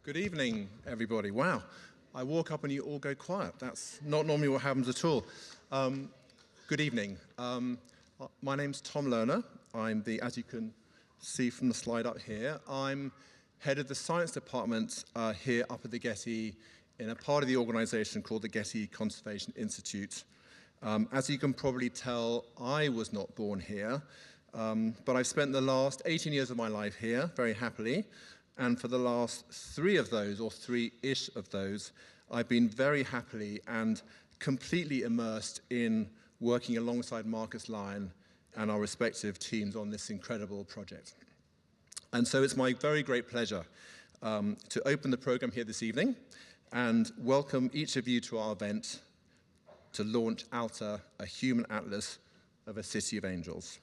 Good evening, everybody. Wow, I walk up and you all go quiet. That's not normally what happens at all. Good evening. My name's Tom Lerner. I'm as you can see from the slide up here, I'm head of the science department here up at the Getty in a part of the organization called the Getty Conservation Institute. As you can probably tell, I was not born here, but I've spent the last 18 years of my life here, very happily. And for the last 3 of those, or 3-ish of those, I've been very happily and completely immersed in working alongside Marcus Lyon and our respective teams on this incredible project. And so it's my very great pleasure to open the program here this evening and welcome each of you to our event to launch Alta, a human atlas of a city of angels.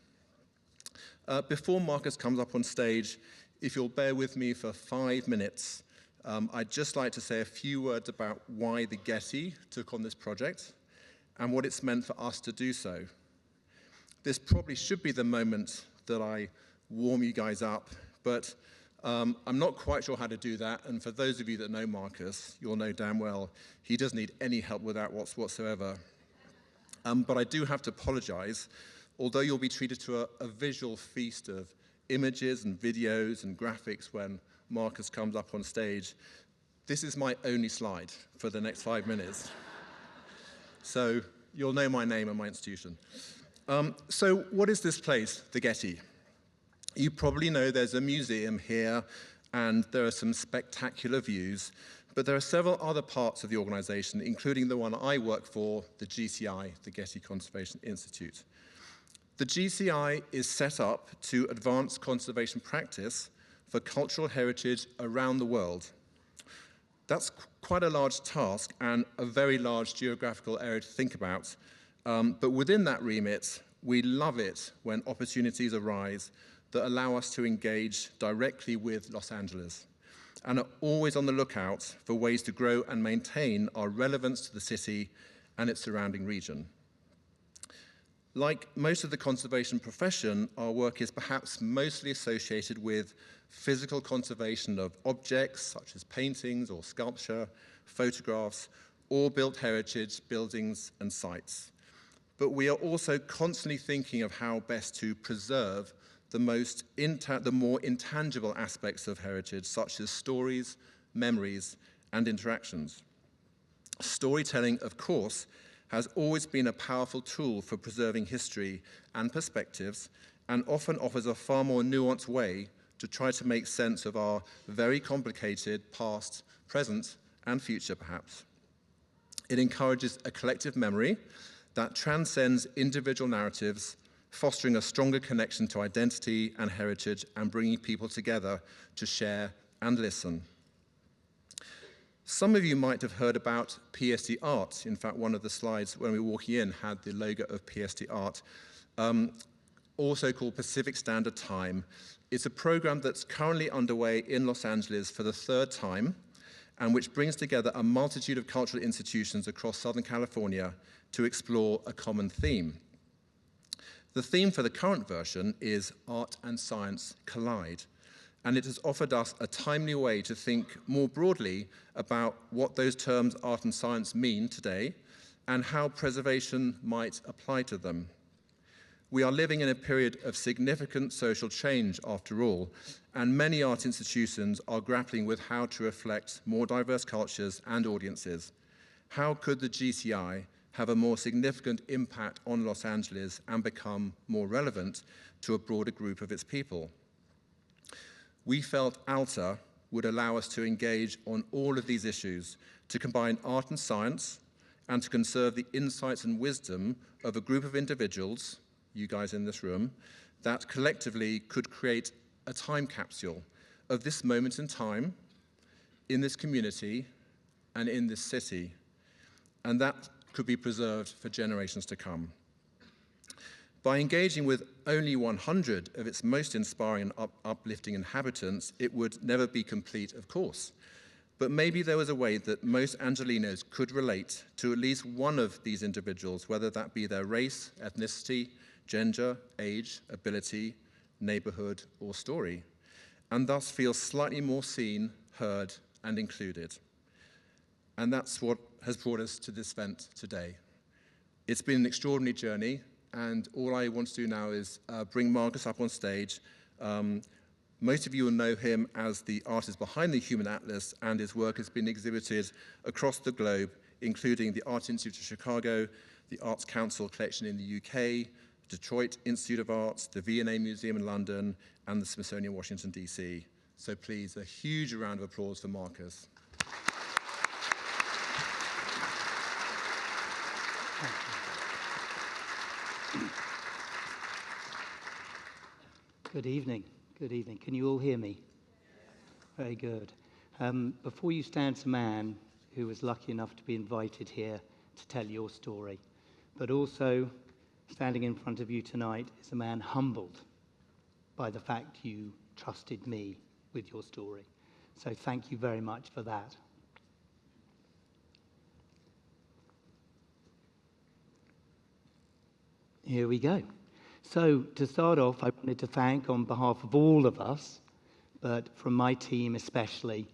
Before Marcus comes up on stage, if you'll bear with me for 5 minutes, I'd just like to say a few words about why the Getty took on this project and what it's meant for us to do so. This probably should be the moment that I warm you guys up, but I'm not quite sure how to do that, and for those of you that know Marcus, you'll know damn well he doesn't need any help with that whatsoever. But I do have to apologize, although you'll be treated to a visual feast of images and videos and graphics when Marcus comes up on stage. This is my only slide for the next 5 minutes. So you'll know my name and my institution. So what is this place, the Getty? You probably know there's a museum here and there are some spectacular views, but there are several other parts of the organization, including the one I work for, the GCI, the Getty Conservation Institute. The GCI is set up to advance conservation practice for cultural heritage around the world. That's quite a large task and a very large geographical area to think about. But within that remit, we love it when opportunities arise that allow us to engage directly with Los Angeles and are always on the lookout for ways to grow and maintain our relevance to the city and its surrounding region. Like most of the conservation profession, our work is perhaps mostly associated with physical conservation of objects such as paintings or sculpture, photographs, or built heritage buildings and sites. But we are also constantly thinking of how best to preserve the more intangible aspects of heritage, such as stories, memories, and interactions. Storytelling, of course, has always been a powerful tool for preserving history and perspectives, and often offers a far more nuanced way to try to make sense of our very complicated past, present, and future, perhaps. It encourages a collective memory that transcends individual narratives, fostering a stronger connection to identity and heritage and bringing people together to share and listen. Some of you might have heard about PST ART. In fact, one of the slides when we were walking in had the logo of PST ART, also called Pacific Standard Time. It's a program that's currently underway in Los Angeles for the 3rd time, and which brings together a multitude of cultural institutions across Southern California to explore a common theme. The theme for the current version is Art and Science Collide, and it has offered us a timely way to think more broadly about what those terms art and science mean today and how preservation might apply to them. We are living in a period of significant social change, after all, and many art institutions are grappling with how to reflect more diverse cultures and audiences. How could the GCI have a more significant impact on Los Angeles and become more relevant to a broader group of its people? We felt Alta would allow us to engage on all of these issues, to combine art and science, and to conserve the insights and wisdom of a group of individuals, you guys in this room, that collectively could create a time capsule of this moment in time, in this community, and in this city. And that could be preserved for generations to come. By engaging with only 100 of its most inspiring and uplifting inhabitants, it would never be complete, of course. But maybe there was a way that most Angelenos could relate to at least one of these individuals, whether that be their race, ethnicity, gender, age, ability, neighborhood, or story, and thus feel slightly more seen, heard, and included. And that's what has brought us to this event today. It's been an extraordinary journey, and all I want to do now is bring Marcus up on stage. Most of you will know him as the artist behind the Human Atlas, and his work has been exhibited across the globe, including the Art Institute of Chicago, the Arts Council collection in the UK, Detroit Institute of Arts, the V&A Museum in London, and the Smithsonian Washington, DC. So please, a huge round of applause for Marcus. Good evening. Good evening. Can you all hear me? Very good. Before you stands a man who was lucky enough to be invited here to tell your story, but also standing in front of you tonight is a man humbled by the fact you trusted me with your story. So thank you very much for that. Here we go. So to start off, I wanted to thank on behalf of all of us, but from my team especially,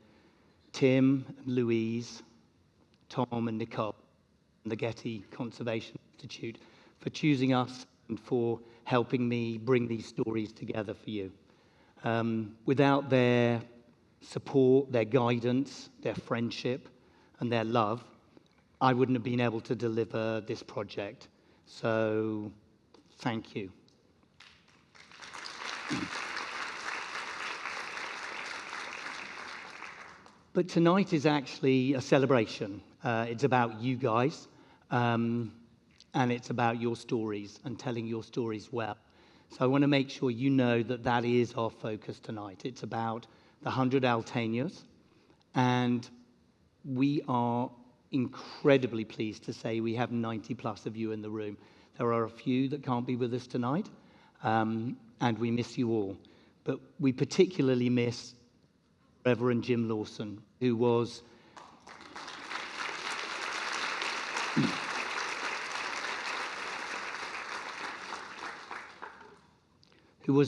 Tim, Louise, Tom and Nicole, and the Getty Conservation Institute for choosing us and for helping me bring these stories together for you. Without their support, their guidance, their friendship, and their love, I wouldn't have been able to deliver this project. So, thank you. But tonight is actually a celebration. It's about you guys, and it's about your stories and telling your stories well. So I want to make sure you know that that is our focus tonight. It's about the 100 Alteños, and we are incredibly pleased to say we have 90 plus of you in the room. There are a few that can't be with us tonight, and we miss you all. But we particularly miss Reverend Jim Lawson, who was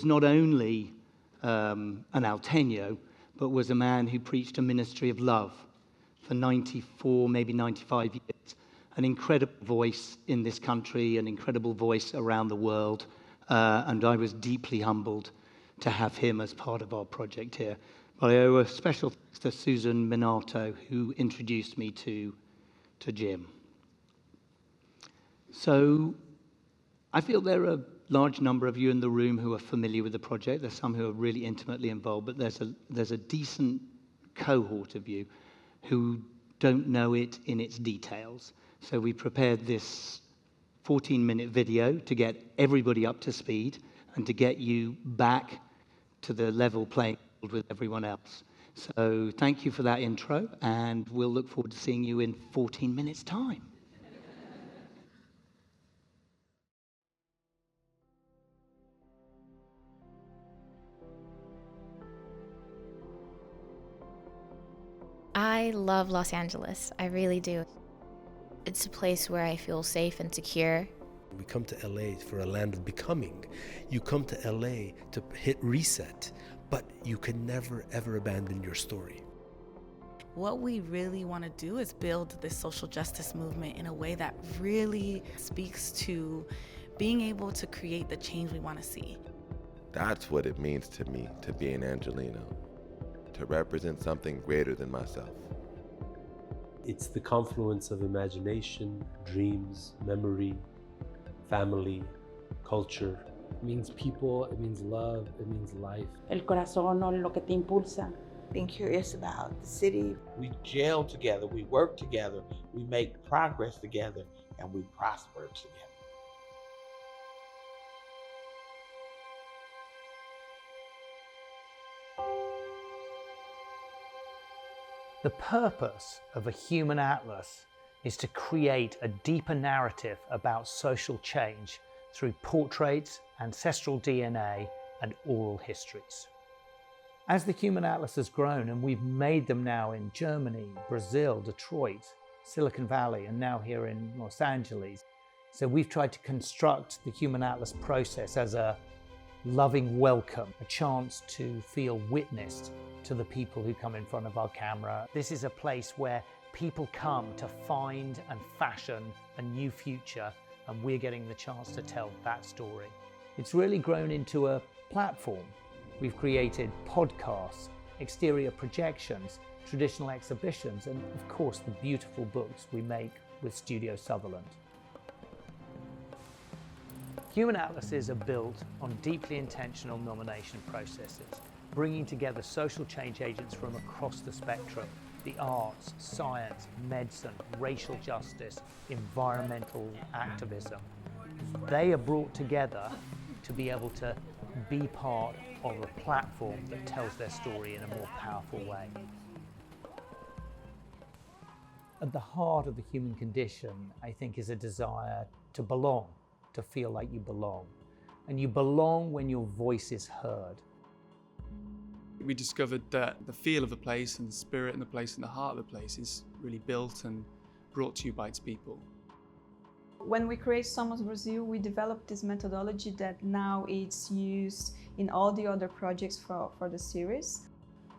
not only an Alteño, but was a man who preached a ministry of love for 94, maybe 95 years. An incredible voice in this country, an incredible voice around the world, and I was deeply humbled to have him as part of our project here. But I owe a special thanks to Susan Minato, who introduced me to Jim. So I feel there are a large number of you in the room who are familiar with the project. There's some who are really intimately involved, but there's a decent cohort of you who don't know it in its details. So we prepared this 14-minute video to get everybody up to speed and to get you back to the level playing field with everyone else. So thank you for that intro, and we'll look forward to seeing you in 14 minutes' time. I love Los Angeles. I really do. It's a place where I feel safe and secure. We come to LA for a land of becoming. You come to LA to hit reset, but you can never ever abandon your story. What we really want to do is build this social justice movement in a way that really speaks to being able to create the change we want to see. That's what it means to me to be an Angelino, to represent something greater than myself. It's the confluence of imagination, dreams, memory, family, culture. It means people, it means love, it means life. El corazón o lo que te impulsa. Being curious about the city. We gel together, we work together, we make progress together, and we prosper together. The purpose of a human atlas is to create a deeper narrative about social change through portraits, ancestral DNA, and oral histories. As the Human Atlas has grown, and we've made them now in Germany, Brazil, Detroit, Silicon Valley, and now here in Los Angeles, so we've tried to construct the Human Atlas process as a loving welcome, a chance to feel witnessed to the people who come in front of our camera. This is a place where people come to find and fashion a new future, and we're getting the chance to tell that story. It's really grown into a platform. We've created podcasts, exterior projections, traditional exhibitions, and of course the beautiful books we make with Studio Sutherland. Human atlases are built on deeply intentional nomination processes, bringing together social change agents from across the spectrum: the arts, science, medicine, racial justice, environmental activism. They are brought together to be able to be part of a platform that tells their story in a more powerful way. At the heart of the human condition, I think, is a desire to belong, to feel like you belong. And you belong when your voice is heard. We discovered that the feel of the place and the spirit and the place and the heart of the place is really built and brought to you by its people. When we create Somos Brazil, we developed this methodology that now it's used in all the other projects for the series.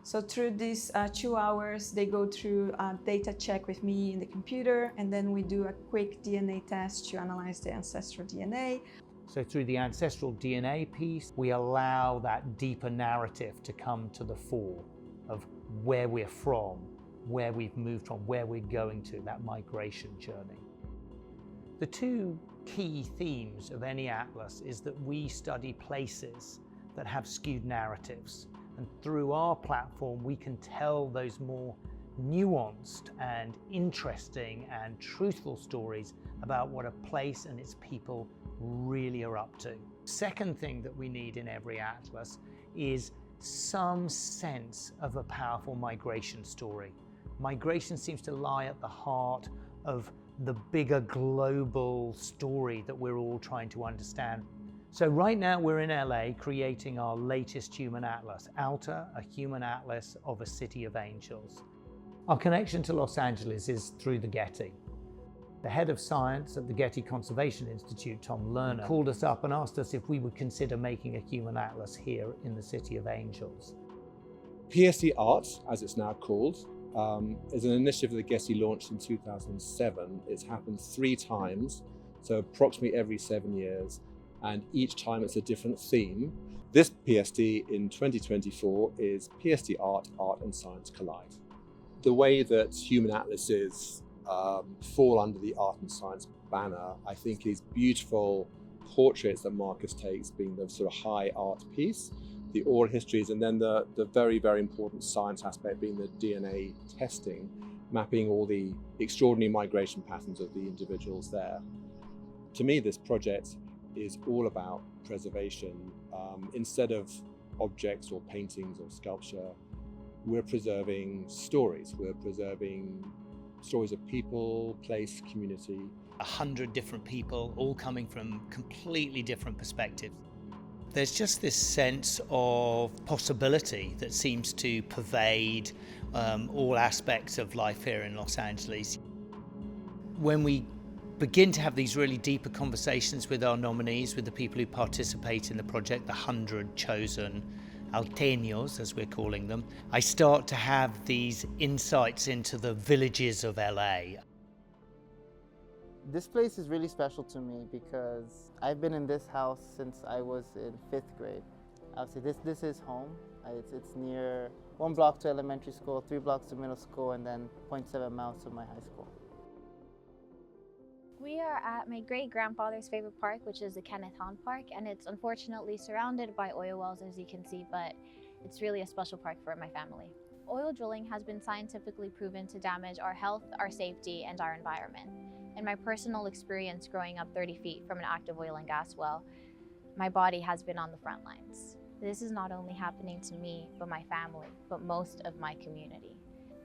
So through these 2 hours, they go through a data check with me in the computer, and then we do a quick DNA test to analyze the ancestral DNA. So through the ancestral DNA piece, we allow that deeper narrative to come to the fore of where we're from, where we've moved from, where we're going to, that migration journey. The two key themes of any atlas is that we study places that have skewed narratives. And through our platform, we can tell those more nuanced and interesting and truthful stories about what a place and its people really are up to. Second thing that we need in every atlas is some sense of a powerful migration story. Migration seems to lie at the heart of the bigger global story that we're all trying to understand. So right now we're in LA creating our latest human atlas, Alta, a human atlas of a city of angels. Our connection to Los Angeles is through the Getty. The head of science at the Getty Conservation Institute, Tom Lerner, called us up and asked us if we would consider making a human atlas here in the City of Angels. PST ART, as it's now called, is an initiative that Getty launched in 2007. It's happened 3 times, so approximately every 7 years, and each time it's a different theme. This PST in 2024 is PST ART, Art and Science Collide. The way that human atlases fall under the art and science banner, I think, is beautiful portraits that Marcus takes, being the sort of high art piece, the oral histories, and then the very, very important science aspect being the DNA testing, mapping all the extraordinary migration patterns of the individuals there. To me, this project is all about preservation. Instead of objects or paintings or sculpture, we're preserving stories. We're preserving stories of people, place, community. 100 different people, all coming from completely different perspectives. There's just this sense of possibility that seems to pervade all aspects of life here in Los Angeles. When we begin to have these really deeper conversations with our nominees, with the people who participate in the project, the 100 chosen Alteños, as we're calling them, I start to have these insights into the villages of LA. This place is really special to me because I've been in this house since I was in 5th grade. Obviously, this is home. It's near 1 block to elementary school, 3 blocks to middle school, and then 0.7 miles to my high school. We are at my great-grandfather's favorite park, which is the Kenneth Hahn Park, and it's unfortunately surrounded by oil wells, as you can see, but it's really a special park for my family. Oil drilling has been scientifically proven to damage our health, our safety, and our environment. In my personal experience growing up 30 feet from an active oil and gas well, my body has been on the front lines. This is not only happening to me, but my family, but most of my community.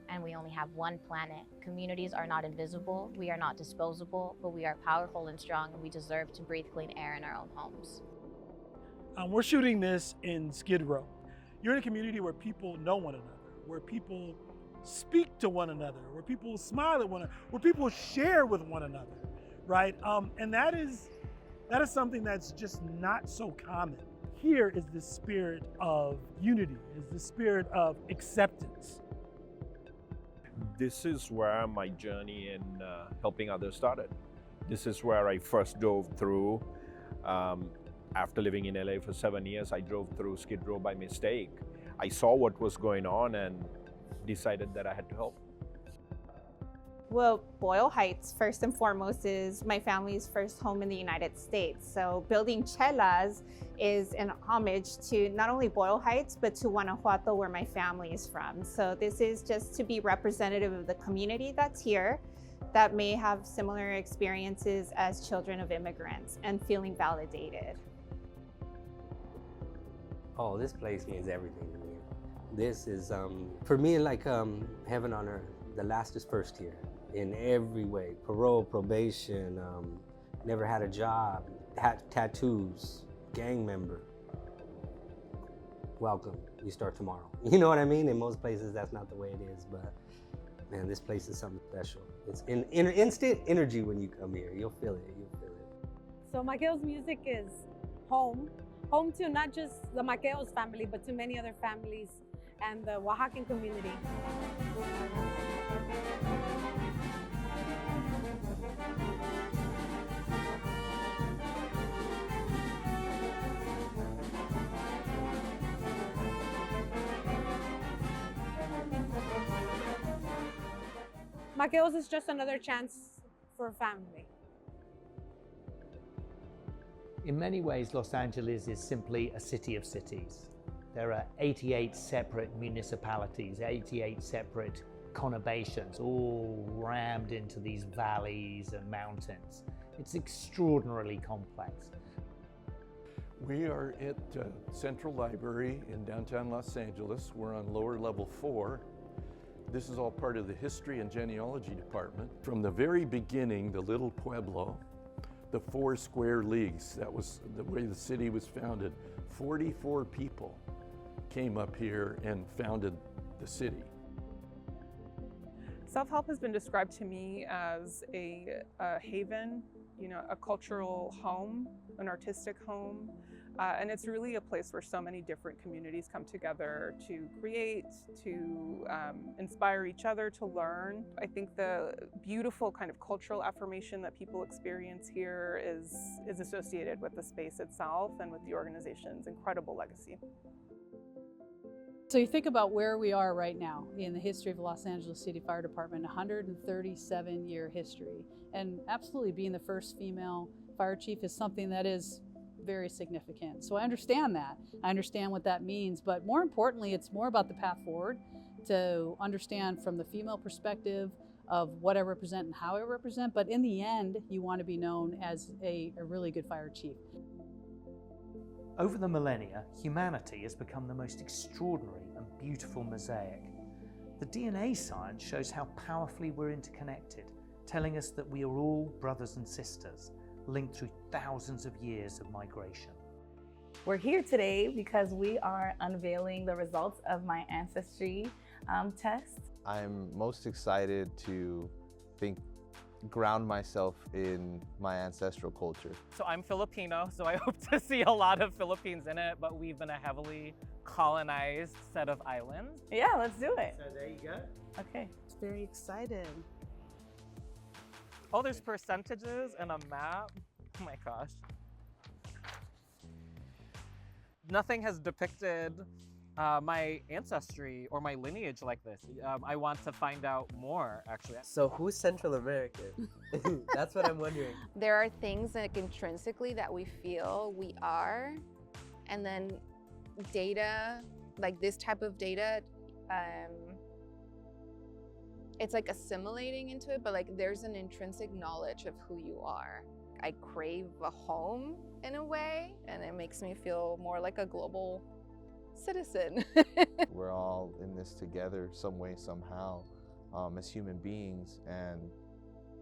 And we only have one planet. Communities are not invisible, we are not disposable, but we are powerful and strong, and we deserve to breathe clean air in our own homes. We're shooting this in Skid Row. You're in a community where people know one another, where people speak to one another, where people smile at one another, where people share with one another, right? And that is something that's just not so common here is the spirit of unity, is the spirit of acceptance. This is where my journey in helping others started. This is where I first drove through. After living in LA for 7 years, I drove through Skid Row by mistake. I saw what was going on and decided that I had to help. Well, Boyle Heights, first and foremost, is my family's first home in the United States. So building Chelas is an homage to not only Boyle Heights, but to Guanajuato, where my family is from. So this is just to be representative of the community that's here, that may have similar experiences as children of immigrants and feeling validated. Oh, this place means everything to me. This is, for me, like heaven on earth. The last is first here in every way. Parole, probation, never had a job, had tattoos, gang member. Welcome, you start tomorrow. You know what I mean? In most places, that's not the way it is, but man, this place is something special. It's instant energy when you come here. You'll feel it, you'll feel it. So Maqueo's music is home to not just the Maqueo's family, but to many other families and the Oaxacan community. Maqueo's is just another chance for family. In many ways, Los Angeles is simply a city of cities. There are 88 separate municipalities, 88 separate conurbations, all rammed into these valleys and mountains. It's extraordinarily complex. We are at Central Library in downtown Los Angeles. We're on lower level 4. This is all part of the History and Genealogy Department. From the very beginning, the little pueblo, the 4 square leagues, that was the way the city was founded. 44 people came up here and founded the city. Self-help has been described to me as a haven, a cultural home, an artistic home, and it's really a place where so many different communities come together to create, to inspire each other, to learn. I think the beautiful kind of cultural affirmation that people experience here is associated with the space itself and with the organization's incredible legacy. So you think about where we are right now in the history of the Los Angeles City Fire Department, 137-year history. And absolutely being the first female fire chief is something that is very significant. So I understand that. I understand what that means, but more importantly, it's more about the path forward to understand from the female perspective of what I represent and how I represent. But in the end, you want to be known as a really good fire chief. Over the millennia, humanity has become the most extraordinary and beautiful mosaic. The DNA science shows how powerfully we're interconnected, telling us that we are all brothers and sisters, linked through thousands of years of migration. We're here today because we are unveiling the results of my ancestry test. I'm most excited to ground myself in my ancestral culture. So I'm Filipino, so I hope to see a lot of Philippines in it, but we've been a heavily colonized set of islands. Yeah, let's do it. So there you go. Okay. Very excited. Oh, there's percentages and a map. Oh my gosh. Nothing has depicted my ancestry or my lineage like this. I want to find out more, actually. So who's Central American? That's what I'm wondering. There are things like intrinsically that we feel we are, and then data, like this type of data, it's like assimilating into it, but like there's an intrinsic knowledge of who you are. I crave a home in a way, and it makes me feel more like a global citizen. We're all in this together some way, somehow, as human beings, and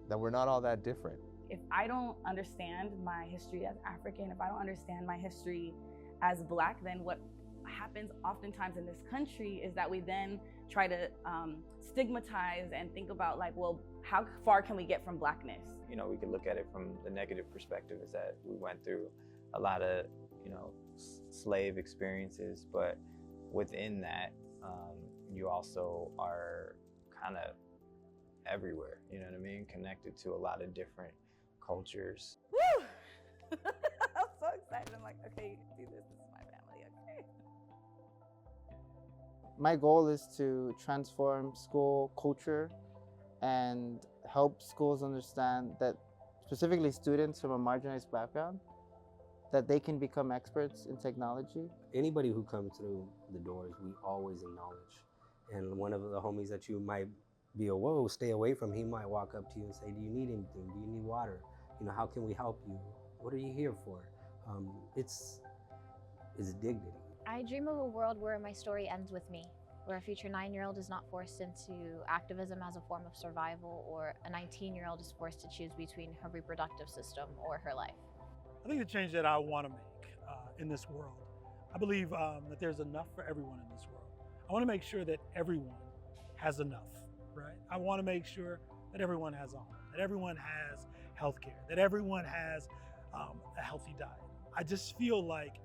that we're not all that different. If I don't understand my history as African, if I don't understand my history as Black, then what happens oftentimes in this country is that we then try to stigmatize and think about like, well, how far can we get from Blackness? We could look at it from the negative perspective, is that we went through a lot of, slave experiences, but within that, you also are kind of everywhere, you know what I mean? Connected to a lot of different cultures. Woo! I'm so excited. I'm like, okay, you can do this. This is my family, okay? My goal is to transform school culture and help schools understand that, specifically students from a marginalized background, that they can become experts in technology. Anybody who comes through the doors, we always acknowledge. And one of the homies that you might be whoa, stay away from, he might walk up to you and say, do you need anything? Do you need water? You know, how can we help you? What are you here for? It's dignity. I dream of a world where my story ends with me, where a future 9-year-old is not forced into activism as a form of survival, or a 19-year-old is forced to choose between her reproductive system or her life. I think the change that I want to make in this world, I believe that there's enough for everyone in this world. I want to make sure that everyone has enough, right? I want to make sure that everyone has a home, that everyone has healthcare, that everyone has a healthy diet. I just feel like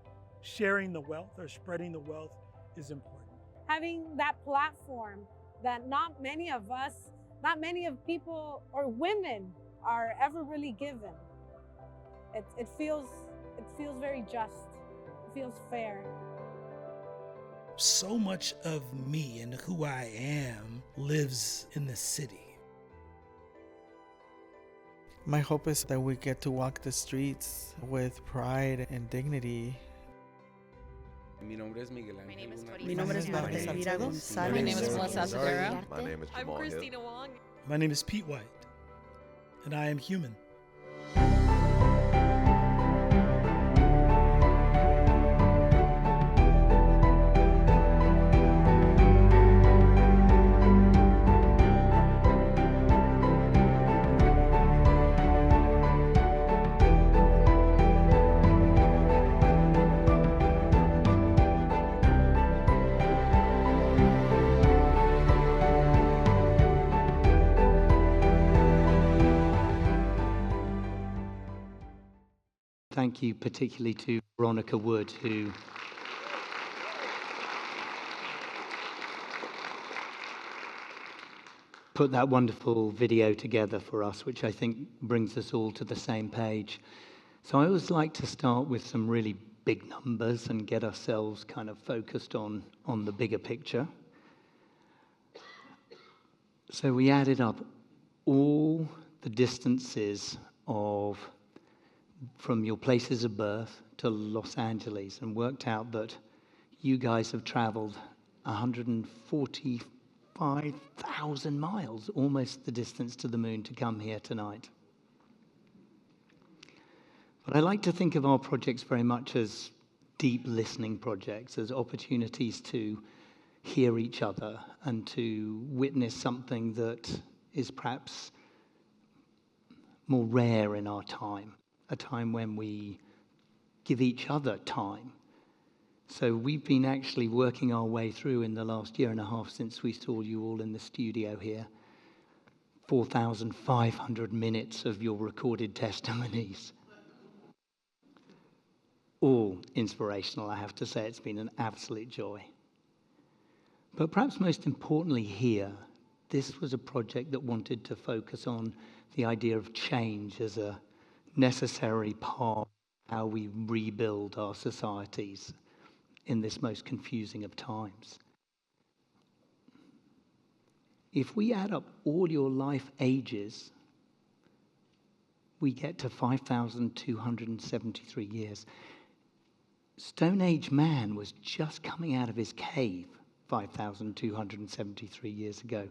sharing the wealth or spreading the wealth is important. Having that platform that not many of us, not many of people or women are ever really given. It feels very just. It feels fair. So much of me and who I am lives in the city. My hope is that we get to walk the streets with pride and dignity. Mi nombre es Miguel Ángel. Mi nombre es Marcus Lyon. My name is Melissa Asadero. My name is Jamal I'm Hill. Christina Wong. My name is Pete White, and I am human. Thank you particularly to Veronica Wood, who put that wonderful video together for us, which I think brings us all to the same page. So I always like to start with some really big numbers and get ourselves kind of focused on the bigger picture. So we added up all the distances from your places of birth to Los Angeles and worked out that you guys have traveled 145,000 miles, almost the distance to the moon, to come here tonight. But I like to think of our projects very much as deep listening projects, as opportunities to hear each other and to witness something that is perhaps more rare in our time. A time when we give each other time. So we've been actually working our way through in the last year and a half since we saw you all in the studio here, 4,500 minutes of your recorded testimonies. All inspirational, I have to say. It's been an absolute joy. But perhaps most importantly here, this was a project that wanted to focus on the idea of change as a necessary part of how we rebuild our societies in this most confusing of times. If we add up all your life ages, we get to 5,273 years. Stone Age man was just coming out of his cave 5,273 years ago.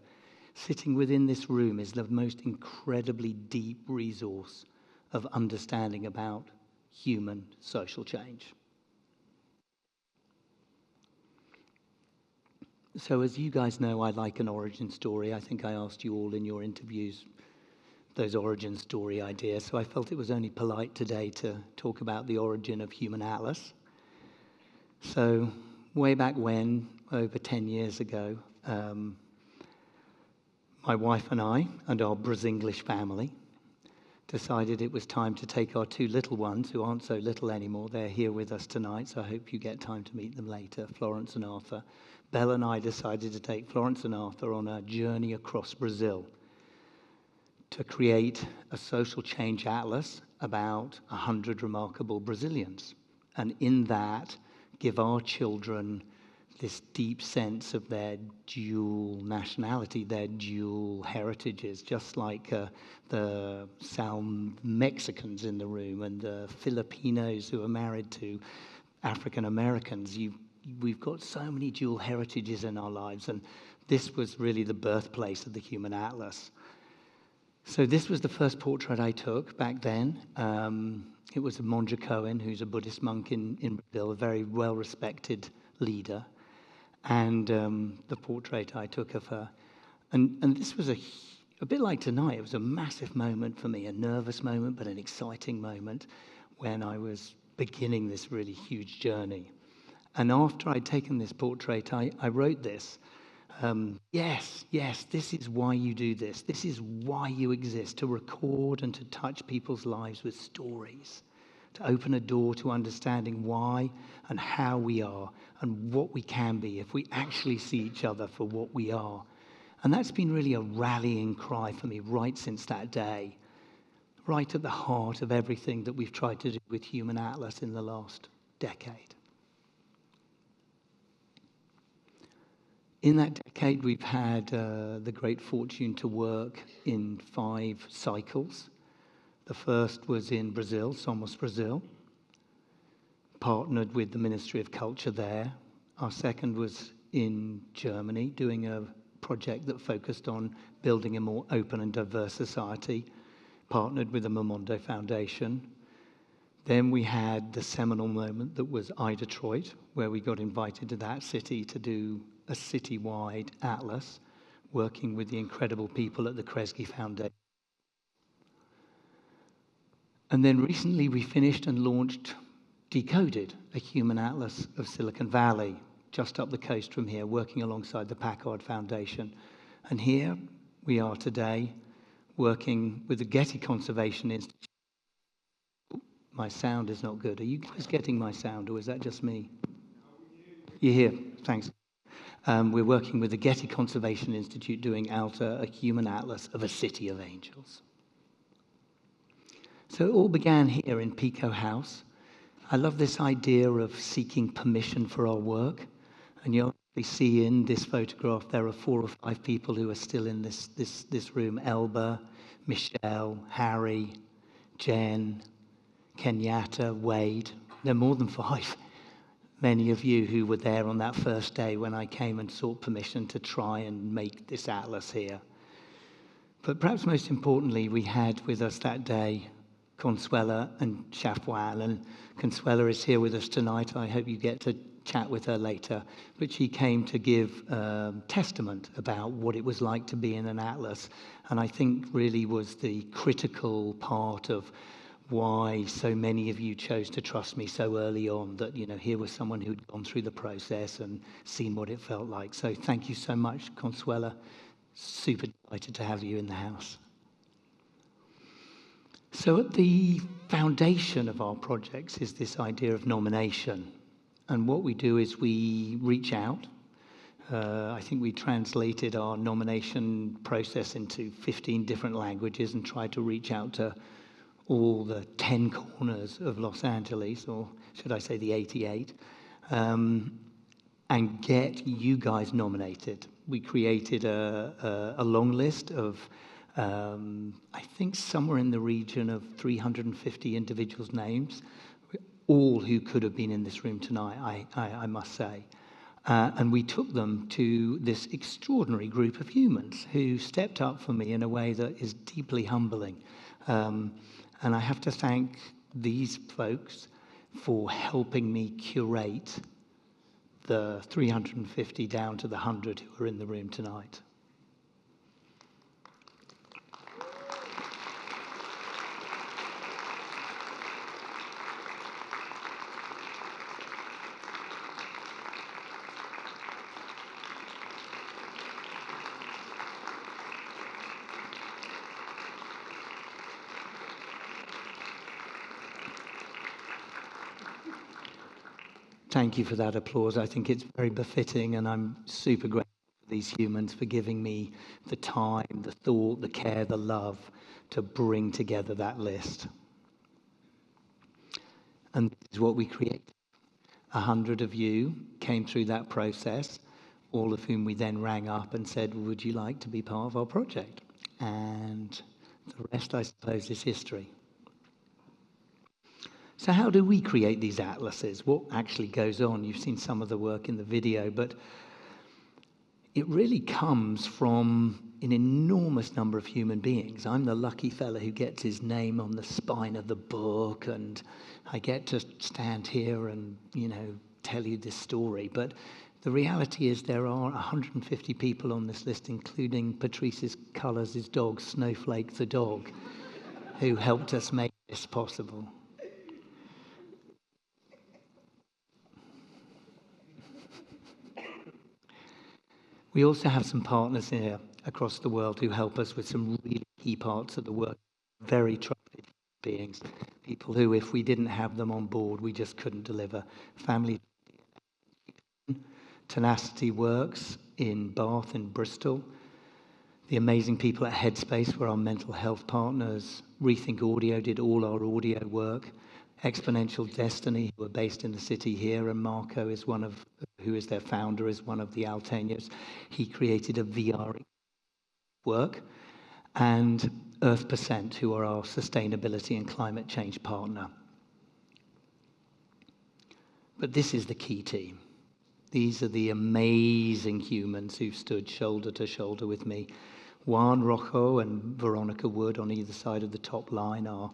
Sitting within this room is the most incredibly deep resource of understanding about human social change. So as you guys know, I like an origin story. I think I asked you all in your interviews those origin story ideas, so I felt it was only polite today to talk about the origin of Human Atlas. So way back when, over 10 years ago, my wife and I and our Brazilian family decided it was time to take our two little ones, who aren't so little anymore. They're here with us tonight, so I hope you get time to meet them later, Florence and Arthur. Belle and I decided to take Florence and Arthur on a journey across Brazil to create a social change atlas about 100 remarkable Brazilians. And in that, give our children this deep sense of their dual nationality, their dual heritages, just like the South Mexicans in the room and the Filipinos who are married to African Americans. We've got so many dual heritages in our lives, and this was really the birthplace of the Human Atlas. So this was the first portrait I took back then. It was of Monja Cohen, who's a Buddhist monk in Brazil, a very well-respected leader. And the portrait I took of her. And this was a bit like tonight. It was a massive moment for me, a nervous moment, but an exciting moment when I was beginning this really huge journey. And after I'd taken this portrait, I wrote this. Yes, this is why you do this. This is why you exist, to record and to touch people's lives with stories, to open a door to understanding why and how we are and what we can be if we actually see each other for what we are. And that's been really a rallying cry for me right since that day, right at the heart of everything that we've tried to do with Human Atlas in the last decade. In that decade, we've had the great fortune to work in 5 cycles. The first was in Brazil, Somos Brazil, partnered with the Ministry of Culture there. Our second was in Germany, doing a project that focused on building a more open and diverse society, partnered with the Mamondo Foundation. Then we had the seminal moment that was Detroit, where we got invited to that city to do a citywide atlas, working with the incredible people at the Kresge Foundation. And then recently we finished and launched Decoded, a Human Atlas of Silicon Valley, just up the coast from here, working alongside the Packard Foundation. And here we are today, working with the Getty Conservation Institute. My sound is not good. Are you guys getting my sound, or is that just me? You're here, thanks. We're working with the Getty Conservation Institute doing Alta, a Human Atlas of a City of Angels. So it all began here in Pico House. I love this idea of seeking permission for our work. And you'll see in this photograph, there are 4 or 5 people who are still in this room. Elba, Michelle, Harry, Jen, Kenyatta, Wade. There are more than 5. Many of you who were there on that first day when I came and sought permission to try and make this atlas here. But perhaps most importantly, we had with us that day Consuela and Shafwal, and Consuela is here with us tonight. I hope you get to chat with her later. But she came to give testament about what it was like to be in an atlas, and I think really was the critical part of why so many of you chose to trust me so early on, that, you know, here was someone who'd gone through the process and seen what it felt like. So thank you so much, Consuela. Super delighted to have you in the house. So at the foundation of our projects is this idea of nomination. And what we do is we reach out. I think we translated our nomination process into 15 different languages and tried to reach out to all the 10 corners of Los Angeles, or should I say the 88, and get you guys nominated. We created a long list of I think somewhere in the region of 350 individuals' names, all who could have been in this room tonight, I must say. And we took them to this extraordinary group of humans who stepped up for me in a way that is deeply humbling. And I have to thank these folks for helping me curate the 350 down to the 100 who are in the room tonight. thank you for that applause. I think it's very befitting, and I'm super grateful for these humans for giving me the time, the thought, the care, the love to bring together that list. And this is what we created. 100 of you came through that process, all of whom we then rang up and said, would you like to be part of our project? And the rest, I suppose, is history. So how do we create these atlases? What actually goes on? You've seen some of the work in the video, but it really comes from an enormous number of human beings. I'm the lucky fella who gets his name on the spine of the book, and I get to stand here and, tell you this story. But the reality is there are 150 people on this list, including Patrice's Colours' dog, Snowflake the dog, who helped us make this possible. We also have some partners here across the world who help us with some really key parts of the work. Very trusted beings, people who, if we didn't have them on board, we just couldn't deliver. Family Tenacity Works in Bath and Bristol. The amazing people at Headspace were our mental health partners. Rethink Audio did all our audio work. Exponential Destiny, who are based in the city here, and Marco is who is their founder, is one of the Alteños. He created a VR work. And Earth%, who are our sustainability and climate change partner. But this is the key team. These are the amazing humans who've stood shoulder to shoulder with me. Juan Rojo and Veronica Wood on either side of the top line are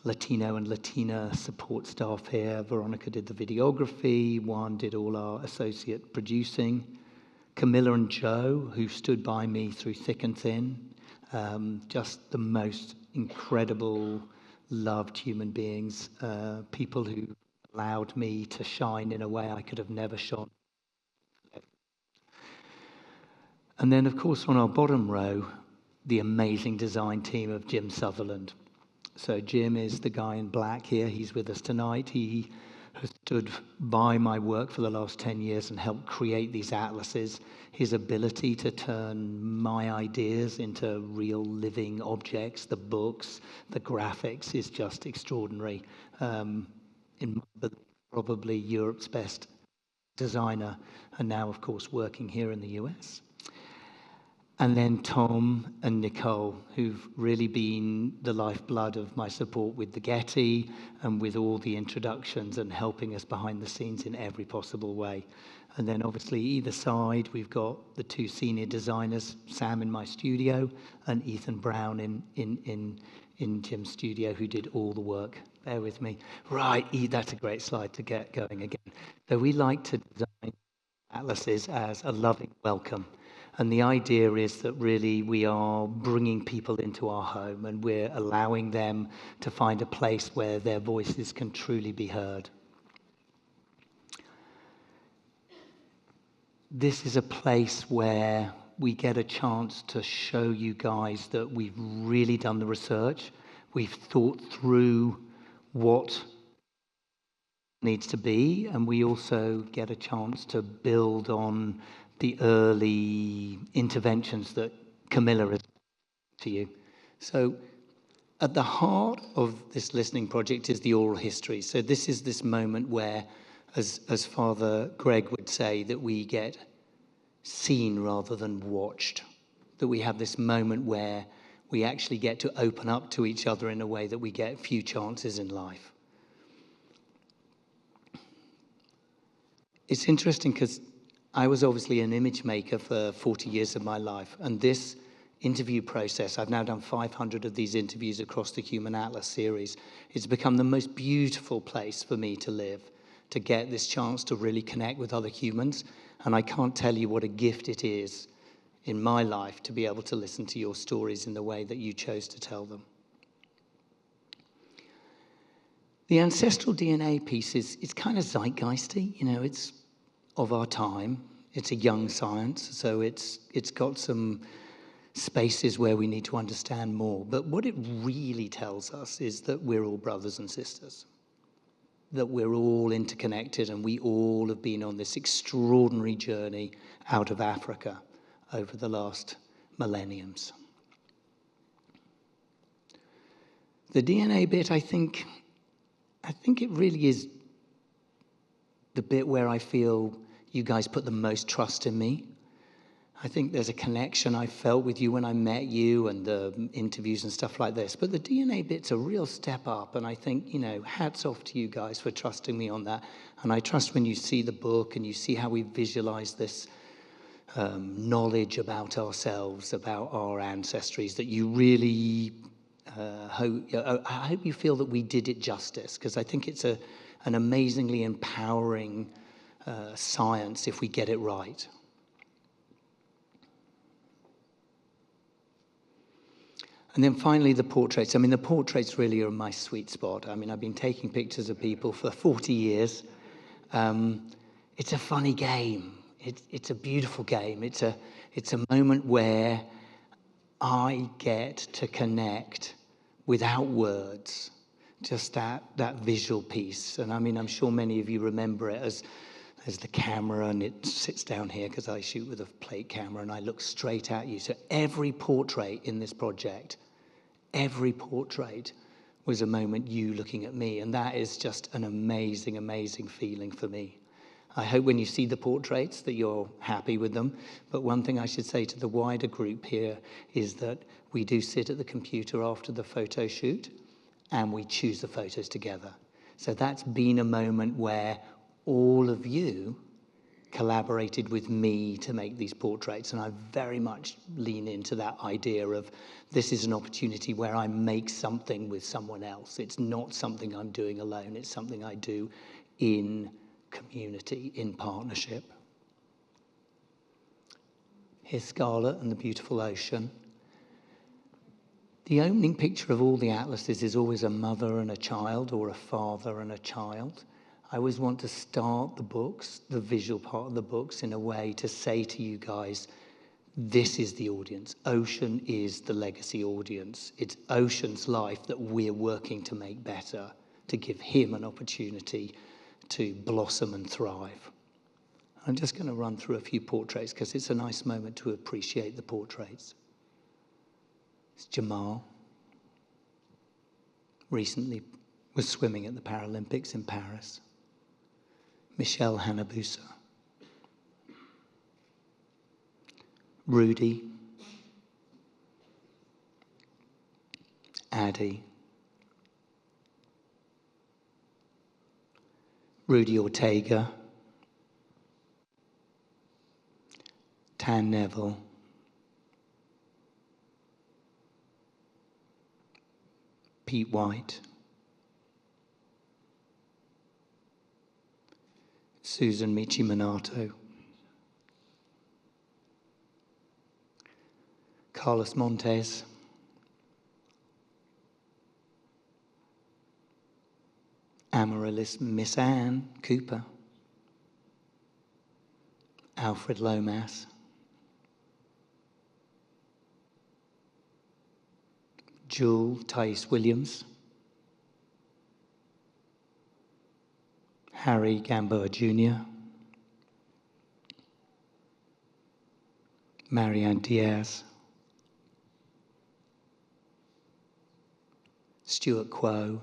Latino and Latina support staff here. Veronica did the videography. Juan did all our associate producing. Camilla and Joe, who stood by me through thick and thin. Just the most incredible, loved human beings. People who allowed me to shine in a way I could have never shone. And then, of course, on our bottom row, the amazing design team of Jim Sutherland. So Jim is the guy in black here. He's with us tonight. He has stood by my work for the last 10 years and helped create these atlases. His ability to turn my ideas into real living objects, the books, the graphics, is just extraordinary. Probably Europe's best designer, and now, of course, working here in the US. And then Tom and Nicole, who've really been the lifeblood of my support with the Getty and with all the introductions and helping us behind the scenes in every possible way. And then obviously either side, we've got the two senior designers, Sam in my studio and Ethan Brown in Jim's studio, who did all the work. Bear with me. Right, that's a great slide to get going again. So we like to design atlases as a loving welcome. And the idea is that really we are bringing people into our home and we're allowing them to find a place where their voices can truly be heard. This is a place where we get a chance to show you guys that we've really done the research. We've thought through what needs to be, and we also get a chance to build on the early interventions that Camilla has to you. So at the heart of this listening project is the oral history. So this is this moment where, as Father Greg would say, that we get seen rather than watched, that we have this moment where we actually get to open up to each other in a way that we get few chances in life. It's interesting because I was obviously an image maker for 40 years of my life, and this interview process, I've now done 500 of these interviews across the Human Atlas series. It's become the most beautiful place for me to live, to get this chance to really connect with other humans, and I can't tell you what a gift it is in my life to be able to listen to your stories in the way that you chose to tell them. The ancestral DNA piece it's kind of zeitgeisty, it's of our time. It's a young science, so it's got some spaces where we need to understand more. But what it really tells us is that we're all brothers and sisters. that we're all interconnected and we all have been on this extraordinary journey out of Africa over the last millenniums. The DNA bit, I think it really is the bit where I feel you guys put the most trust in me. I think there's a connection I felt with you when I met you and the interviews and stuff like this. But the DNA bit's a real step up, and I think, hats off to you guys for trusting me on that. And I trust when you see the book and you see how we visualize this knowledge about ourselves, about our ancestries, that you really I hope you feel that we did it justice, because I think it's an amazingly empowering science if we get it right. And then finally, the portraits. I mean, the portraits really are my sweet spot. I mean, I've been taking pictures of people for 40 years. It's a funny game. It's a beautiful game. It's a moment where I get to connect without words, just that visual piece. And I mean, I'm sure many of you remember it as the camera, and it sits down here because I shoot with a plate camera and I look straight at you. So every portrait in this project, every portrait was a moment you looking at me, and that is just an amazing, amazing feeling for me. I hope when you see the portraits that you're happy with them. But one thing I should say to the wider group here is that we do sit at the computer after the photo shoot and we choose the photos together. So that's been a moment where all of you collaborated with me to make these portraits, and I very much lean into that idea of this is an opportunity where I make something with someone else. It's not something I'm doing alone. It's something I do in community, in partnership. Here's Scarlet and the beautiful ocean. The opening picture of all the atlases is always a mother and a child, or a father and a child. I always want to start the books, the visual part of the books, in a way to say to you guys, this is the audience. Ocean is the legacy audience. It's Ocean's life that we're working to make better, to give him an opportunity to blossom and thrive. I'm just going to run through a few portraits because it's a nice moment to appreciate the portraits. It's Jamal. Recently was swimming at the Paralympics in Paris. Michelle Hanabusa. Rudy. Addie. Rudy Ortega. Tan Neville. Pete White. Susan Michi-Minato. Carlos Montes. Amaryllis Miss Anne Cooper. Alfred Lomas. Jewel Tice Williams. Harry Gamboa Jr. Marianne Diaz. Stuart Quo.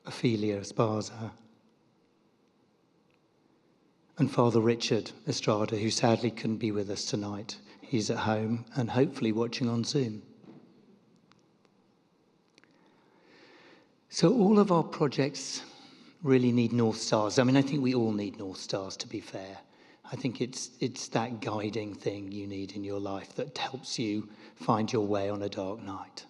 Ophelia Esparza. And Father Richard Estrada, who sadly couldn't be with us tonight. He's at home and hopefully watching on Zoom. So all of our projects really need North Stars. I mean, I think we all need North Stars, to be fair. I think it's that guiding thing you need in your life that helps you find your way on a dark night.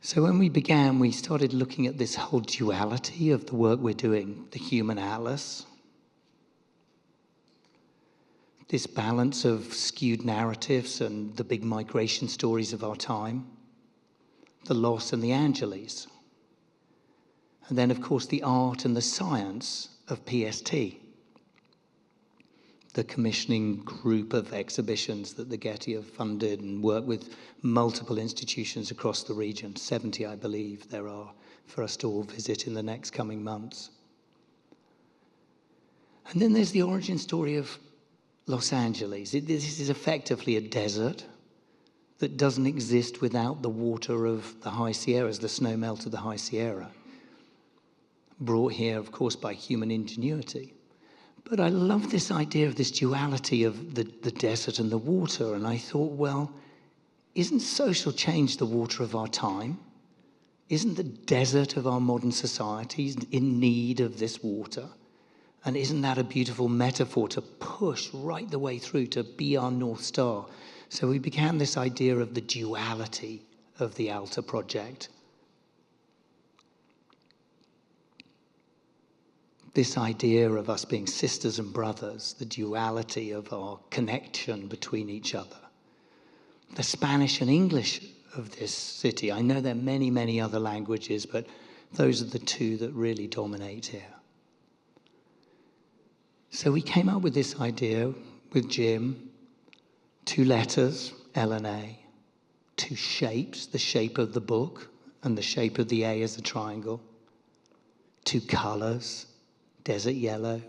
So when we began, we started looking at this whole duality of the work we're doing, the human atlas, this balance of skewed narratives and the big migration stories of our time, the loss and the Angeles, and then, of course, the art and the science of PST, the the commissioning group of exhibitions that the Getty have funded and worked with multiple institutions across the region. 70, I believe, there are for us to all visit in the next coming months. And then there's the origin story of Los Angeles. This is effectively a desert that doesn't exist without the water of the High Sierras, the snow melt of the High Sierra, brought here, of course, by human ingenuity. But I love this idea of this duality of the desert and the water, and I thought, well, isn't social change the water of our time? Isn't the desert of our modern society in need of this water? And isn't that a beautiful metaphor to push right the way through to be our North Star? So we began this idea of the duality of the Alta project. This idea of us being sisters and brothers, the duality of our connection between each other. The Spanish and English of this city. I know there are many, many other languages, but those are the two that really dominate here. So we came up with this idea with Jim, 2 letters, L and A, 2 shapes, the shape of the book and the shape of the A as a triangle, 2 colors, desert yellow,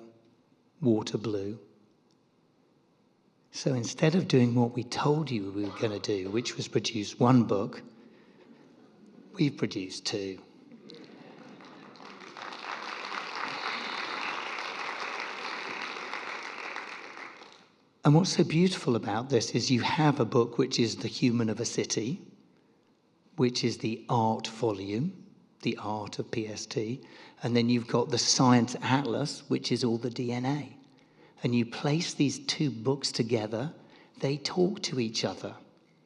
water blue. So instead of doing what we told you we were going to do, which was produce 1 book, we've produced 2. And what's so beautiful about this is you have a book which is The Human of a City, which is the art volume, the art of PST, and then you've got the Science Atlas, which is all the DNA. And you place these 2 books together, they talk to each other.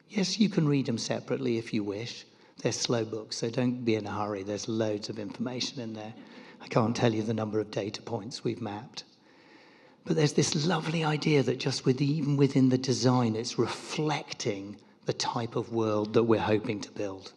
Yes, you can read them separately if you wish. They're slow books, so don't be in a hurry. There's loads of information in there. I can't tell you the number of data points we've mapped. But there's this lovely idea that just even within the design, it's reflecting the type of world that we're hoping to build.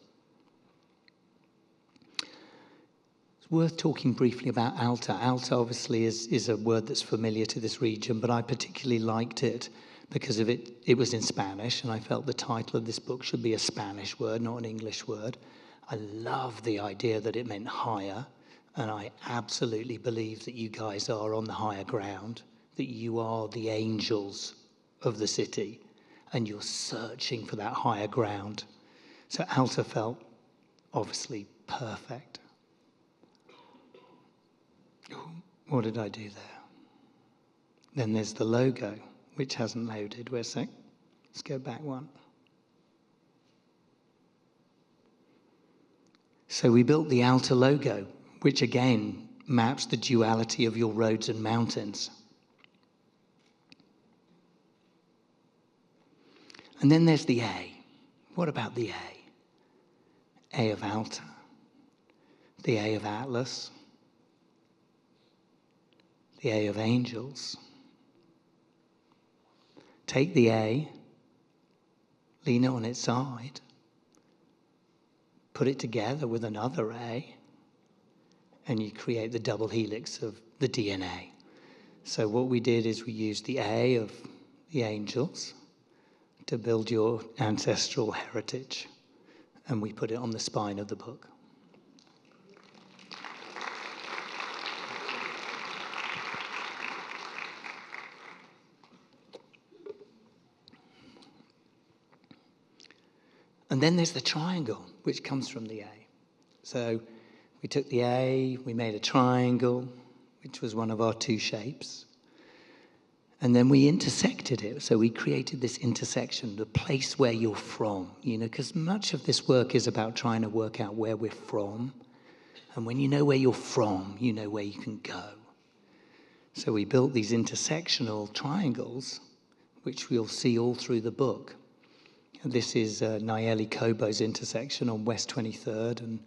It's worth talking briefly about Alta. Alta obviously is a word that's familiar to this region, but I particularly liked it because of it was in Spanish, and I felt the title of this book should be a Spanish word, not an English word. I love the idea that it meant higher, and I absolutely believe that you guys are on the higher ground, that you are the angels of the city, and you're searching for that higher ground. So Alta felt obviously perfect. What did I do there? Then there's the logo, which hasn't loaded. Wait a sec. Let's go back 1. So we built the Alta logo, which again maps the duality of your roads and mountains. And then there's the A. What about the A? A of Alta, the A of Atlas, the A of Angels. Take the A, lean it on its side, put it together with another A, and you create the double helix of the DNA. So what we did is we used the A of the angels to build your ancestral heritage, and we put it on the spine of the book. And then there's the triangle, which comes from the A. So we took the A, we made a triangle, which was one of our 2 shapes. And then we intersected it. So we created this intersection, the place where you're from, because much of this work is about trying to work out where we're from. And when you know where you're from, you know where you can go. So we built these intersectional triangles, which we'll see all through the book. And this is Nayeli Kobo's intersection on West 23rd and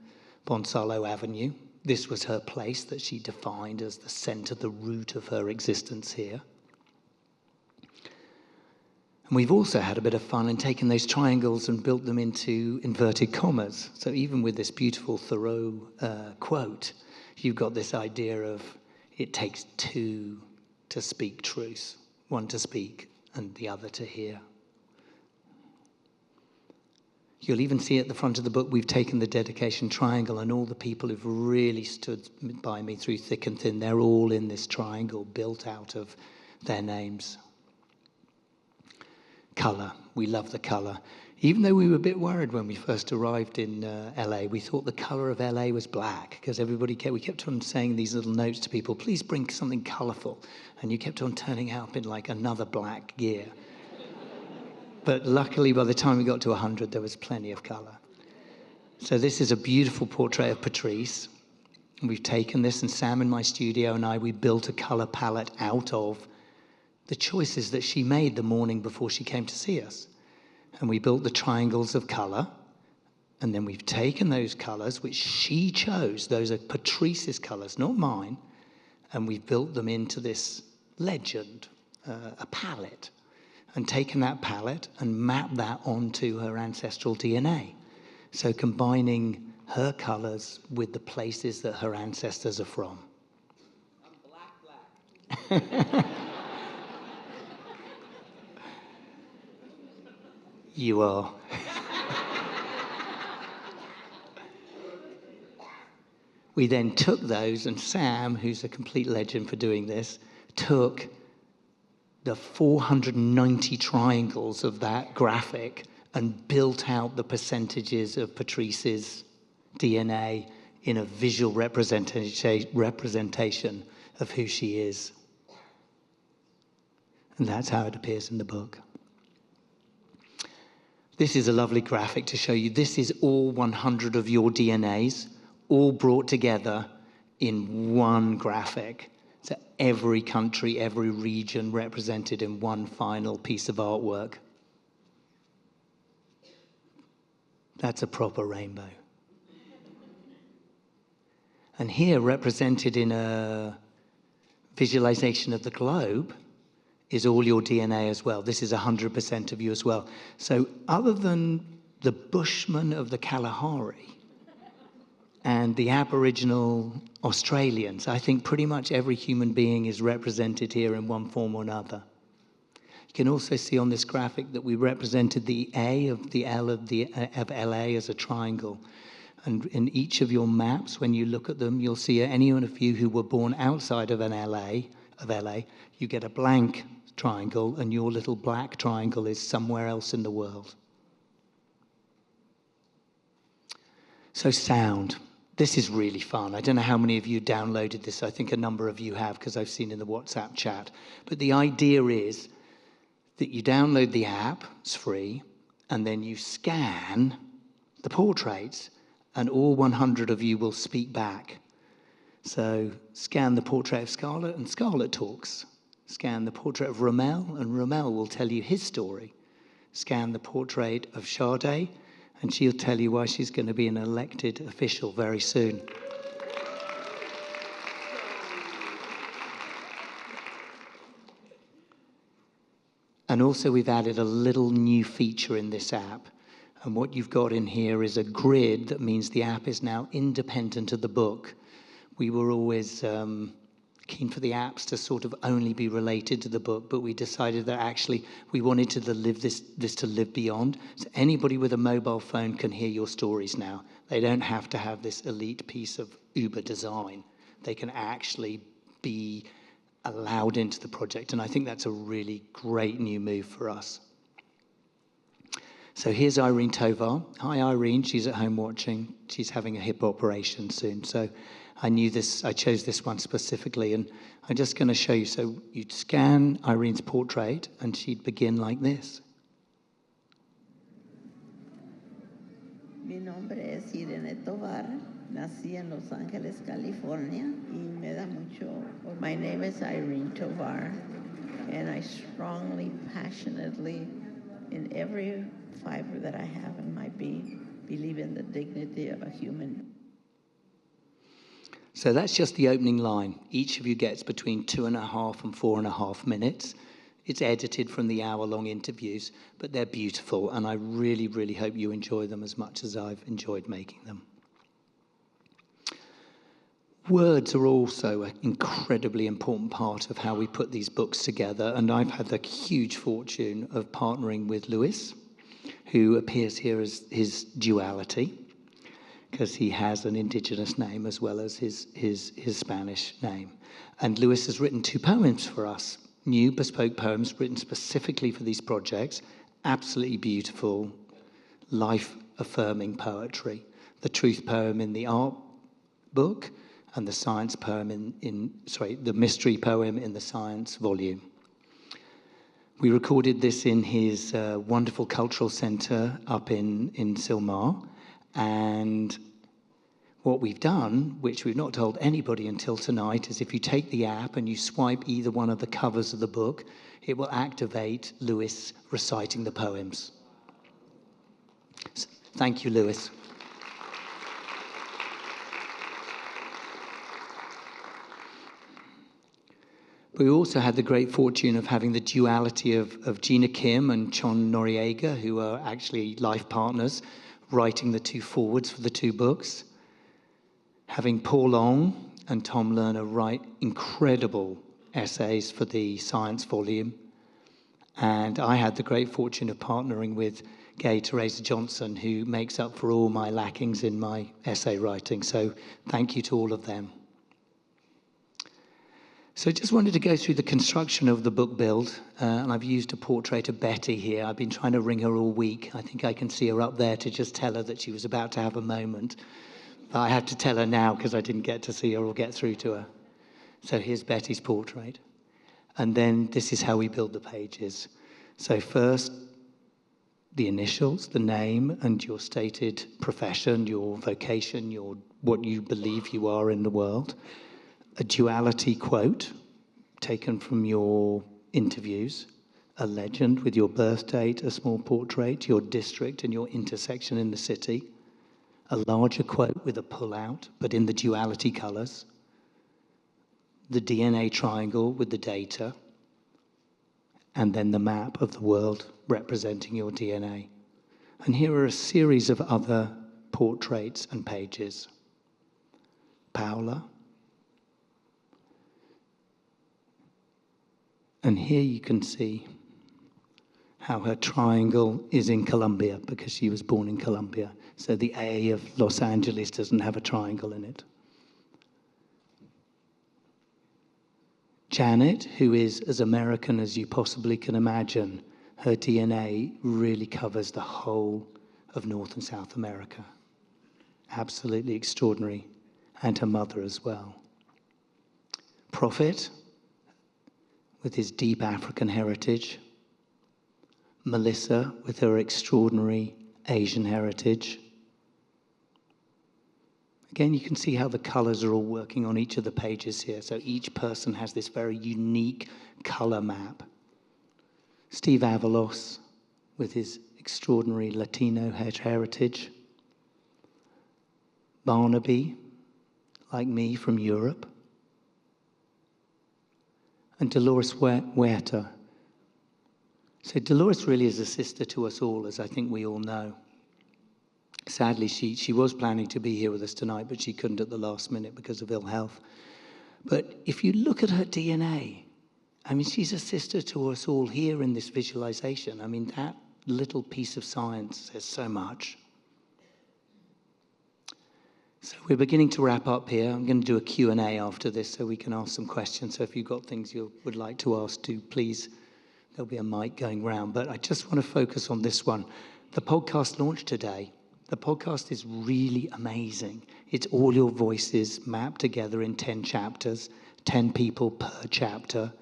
Bonsalo Avenue. This was her place that she defined as the center, the root of her existence here. And we've also had a bit of fun and taken those triangles and built them into inverted commas. So even with this beautiful Thoreau quote, you've got this idea of it takes 2 to speak truth. one to speak and the other to hear. You'll even see at the front of the book, we've taken the dedication triangle, and all the people who've really stood by me through thick and thin, they're all in this triangle built out of their names. Colour. We love the colour. Even though we were a bit worried when we first arrived in LA, we thought the colour of LA was black, because we kept on saying these little notes to people, please bring something colourful. And you kept on turning up in like another black gear. But luckily, by the time we got to 100, there was plenty of colour. So this is a beautiful portrait of Patrice. We've taken this, and Sam in my studio and I, we built a colour palette out of the choices that she made the morning before she came to see us. And we built the triangles of colour, and then we've taken those colours, which she chose, those are Patrice's colours, not mine, and we've built them into this legend, a palette. And taken that palette and mapped that onto her ancestral DNA. So combining her colours with the places that her ancestors are from. I'm black. You are. We then took those, and Sam, who's a complete legend for doing this, took the 490 triangles of that graphic and built out the percentages of Patrice's DNA in a visual representation of who she is. And that's how it appears in the book. This is a lovely graphic to show you. This is all 100 of your DNAs, all brought together in one graphic. So every country, every region represented in one final piece of artwork. That's a proper rainbow. And here, represented in a visualization of the globe, is all your DNA as well. This is 100% of you as well. So other than the Bushmen of the Kalahari and the Aboriginal Australians, I think pretty much every human being is represented here in one form or another. You can also see on this graphic that we represented the A of the L of LA as a triangle. And in each of your maps, when you look at them, you'll see any one of you who were born outside of LA, you get a blank triangle, and your little black triangle is somewhere else in the world. So sound. This is really fun. I don't know how many of you downloaded this. I think a number of you have, because I've seen in the WhatsApp chat. But the idea is that you download the app, it's free, and then you scan the portraits, and all 100 of you will speak back. So scan the portrait of Scarlett, and Scarlett talks. Scan the portrait of Rommel, and Rommel will tell you his story. Scan the portrait of Sade, and she'll tell you why she's going to be an elected official very soon. And also we've added a little new feature in this app. And what you've got in here is a grid that means the app is now independent of the book. We were always keen for the apps to sort of only be related to the book, but we decided that actually we wanted to live this to live beyond. So anybody with a mobile phone can hear your stories now. They don't have to have this elite piece of Uber design. They can actually be allowed into the project, and I think that's a really great new move for us. So here's Irene Tovar. Hi, Irene. She's at home watching. She's having a hip operation soon. So I chose this one specifically, and I'm just going to show you. So you'd scan Irene's portrait, and she'd begin like this. Mi nombre es Irene Tovar. Nací en Los Ángeles, California, y me da mucho. My name is Irene Tovar, and I strongly, passionately, in every fiber that I have in my being, believe in the dignity of a human. So that's just the opening line. Each of you gets between 2.5 and 4.5 minutes. It's edited from the hour-long interviews, but they're beautiful, and I really, really hope you enjoy them as much as I've enjoyed making them. Words are also an incredibly important part of how we put these books together, and I've had the huge fortune of partnering with Luis, who appears here as his duality, because he has an indigenous name as well as his Spanish name. And Luis has written 2 poems for us, new bespoke poems written specifically for these projects, absolutely beautiful, life-affirming poetry. The truth poem in the art book, and the science poem the mystery poem in the science volume. We recorded this in his wonderful cultural center up in Silmar, and what we've done, which we've not told anybody until tonight, is if you take the app and you swipe either one of the covers of the book, it will activate Luis reciting the poems. So, thank you, Luis. We also had the great fortune of having the duality of Gina Kim and Chon Noriega, who are actually life partners, writing the 2 forwards for the 2 books. Having Paul Long and Tom Lerner write incredible essays for the science volume. And I had the great fortune of partnering with Gay Teresa Johnson, who makes up for all my lackings in my essay writing. So thank you to all of them. So I just wanted to go through the construction of the book build, and I've used a portrait of Betty here. I've been trying to ring her all week. I think I can see her up there to just tell her that she was about to have a moment. But I had to tell her now because I didn't get to see her or get through to her. So here's Betty's portrait. And then this is how we build the pages. So first, the initials, the name, and your stated profession, your vocation, what you believe you are in the world. A duality quote taken from your interviews, a legend with your birth date, a small portrait, your district and your intersection in the city, a larger quote with a pull-out, but in the duality colors, the DNA triangle with the data, and then the map of the world representing your DNA. And here are a series of other portraits and pages. Paula. And here you can see how her triangle is in Colombia because she was born in Colombia. So the A of Los Angeles doesn't have a triangle in it. Janet, who is as American as you possibly can imagine, her DNA really covers the whole of North and South America. Absolutely extraordinary. And her mother as well. Prophet, with his deep African heritage. Melissa, with her extraordinary Asian heritage. Again, you can see how the colors are all working on each of the pages here. So each person has this very unique color map. Steve Avalos, with his extraordinary Latino heritage. Barnaby, like me, from Europe. And Dolores Huerta. So Dolores really is a sister to us all, as I think we all know. Sadly, she was planning to be here with us tonight, but she couldn't at the last minute because of ill health. But if you look at her DNA, I mean, she's a sister to us all here in this visualization. I mean, that little piece of science says so much. So we're beginning to wrap up here. I'm going to do a Q&A after this so we can ask some questions. So if you've got things you would like to ask, please, there'll be a mic going round. But I just want to focus on this one. The podcast launched today. The podcast is really amazing. It's all your voices mapped together in 10 chapters, 10 people per chapter.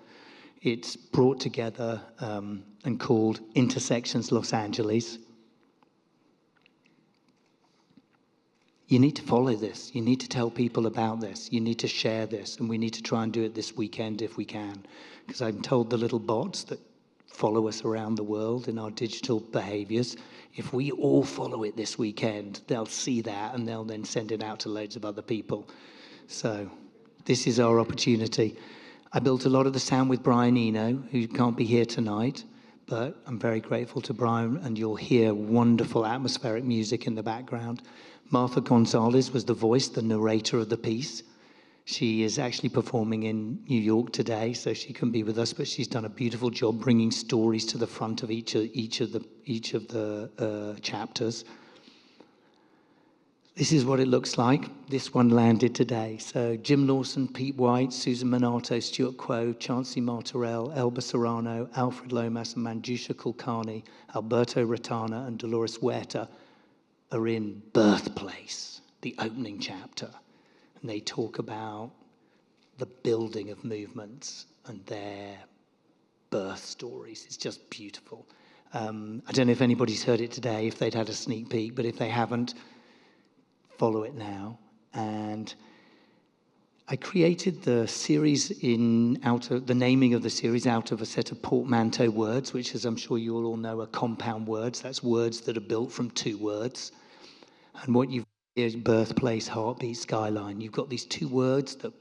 It's brought together and called Intersections Los Angeles. You need to follow this. You need to tell people about this. You need to share this. And we need to try and do it this weekend if we can. Because I'm told the little bots that follow us around the world in our digital behaviors, if we all follow it this weekend, they'll see that and they'll then send it out to loads of other people. So this is our opportunity. I built a lot of the sound with Brian Eno, who can't be here tonight. But I'm very grateful to Brian, and you'll hear wonderful atmospheric music in the background. Martha Gonzalez was the voice, the narrator of the piece. She is actually performing in New York today, so she couldn't be with us, but she's done a beautiful job bringing stories to the front of each of the chapters. This is what it looks like. This one landed today. So Jim Lawson, Pete White, Susan Minato, Stuart Quo, Chauncey Martorell, Elba Serrano, Alfred Lomas, and Manjusha Kulkarni, Alberto Ratana, and Dolores Huerta are in Birthplace, the opening chapter. And they talk about the building of movements and their birth stories. It's just beautiful. I don't know if anybody's heard it today, if they'd had a sneak peek, but if they haven't, follow it now. And I created the series the naming of the series out of a set of portmanteau words, which, as I'm sure you all know, are compound words. That's words that are built from two words. And what you've is birthplace, heartbeat, skyline. You've got these two words that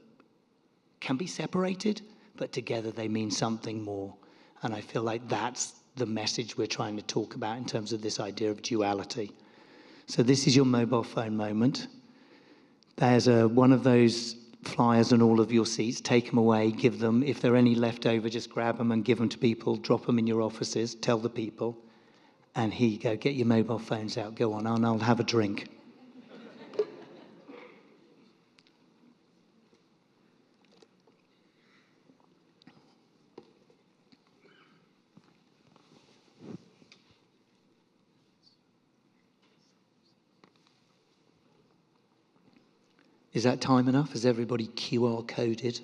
can be separated, but together they mean something more. And I feel like that's the message we're trying to talk about in terms of this idea of duality. So this is your mobile phone moment. There's one of those flyers on all of your seats. Take them away, give them. If there are any left over, just grab them and give them to people. Drop them in your offices, tell the people. And here you go, get your mobile phones out, go on, and I'll have a drink. Is that time enough? Has everybody QR coded?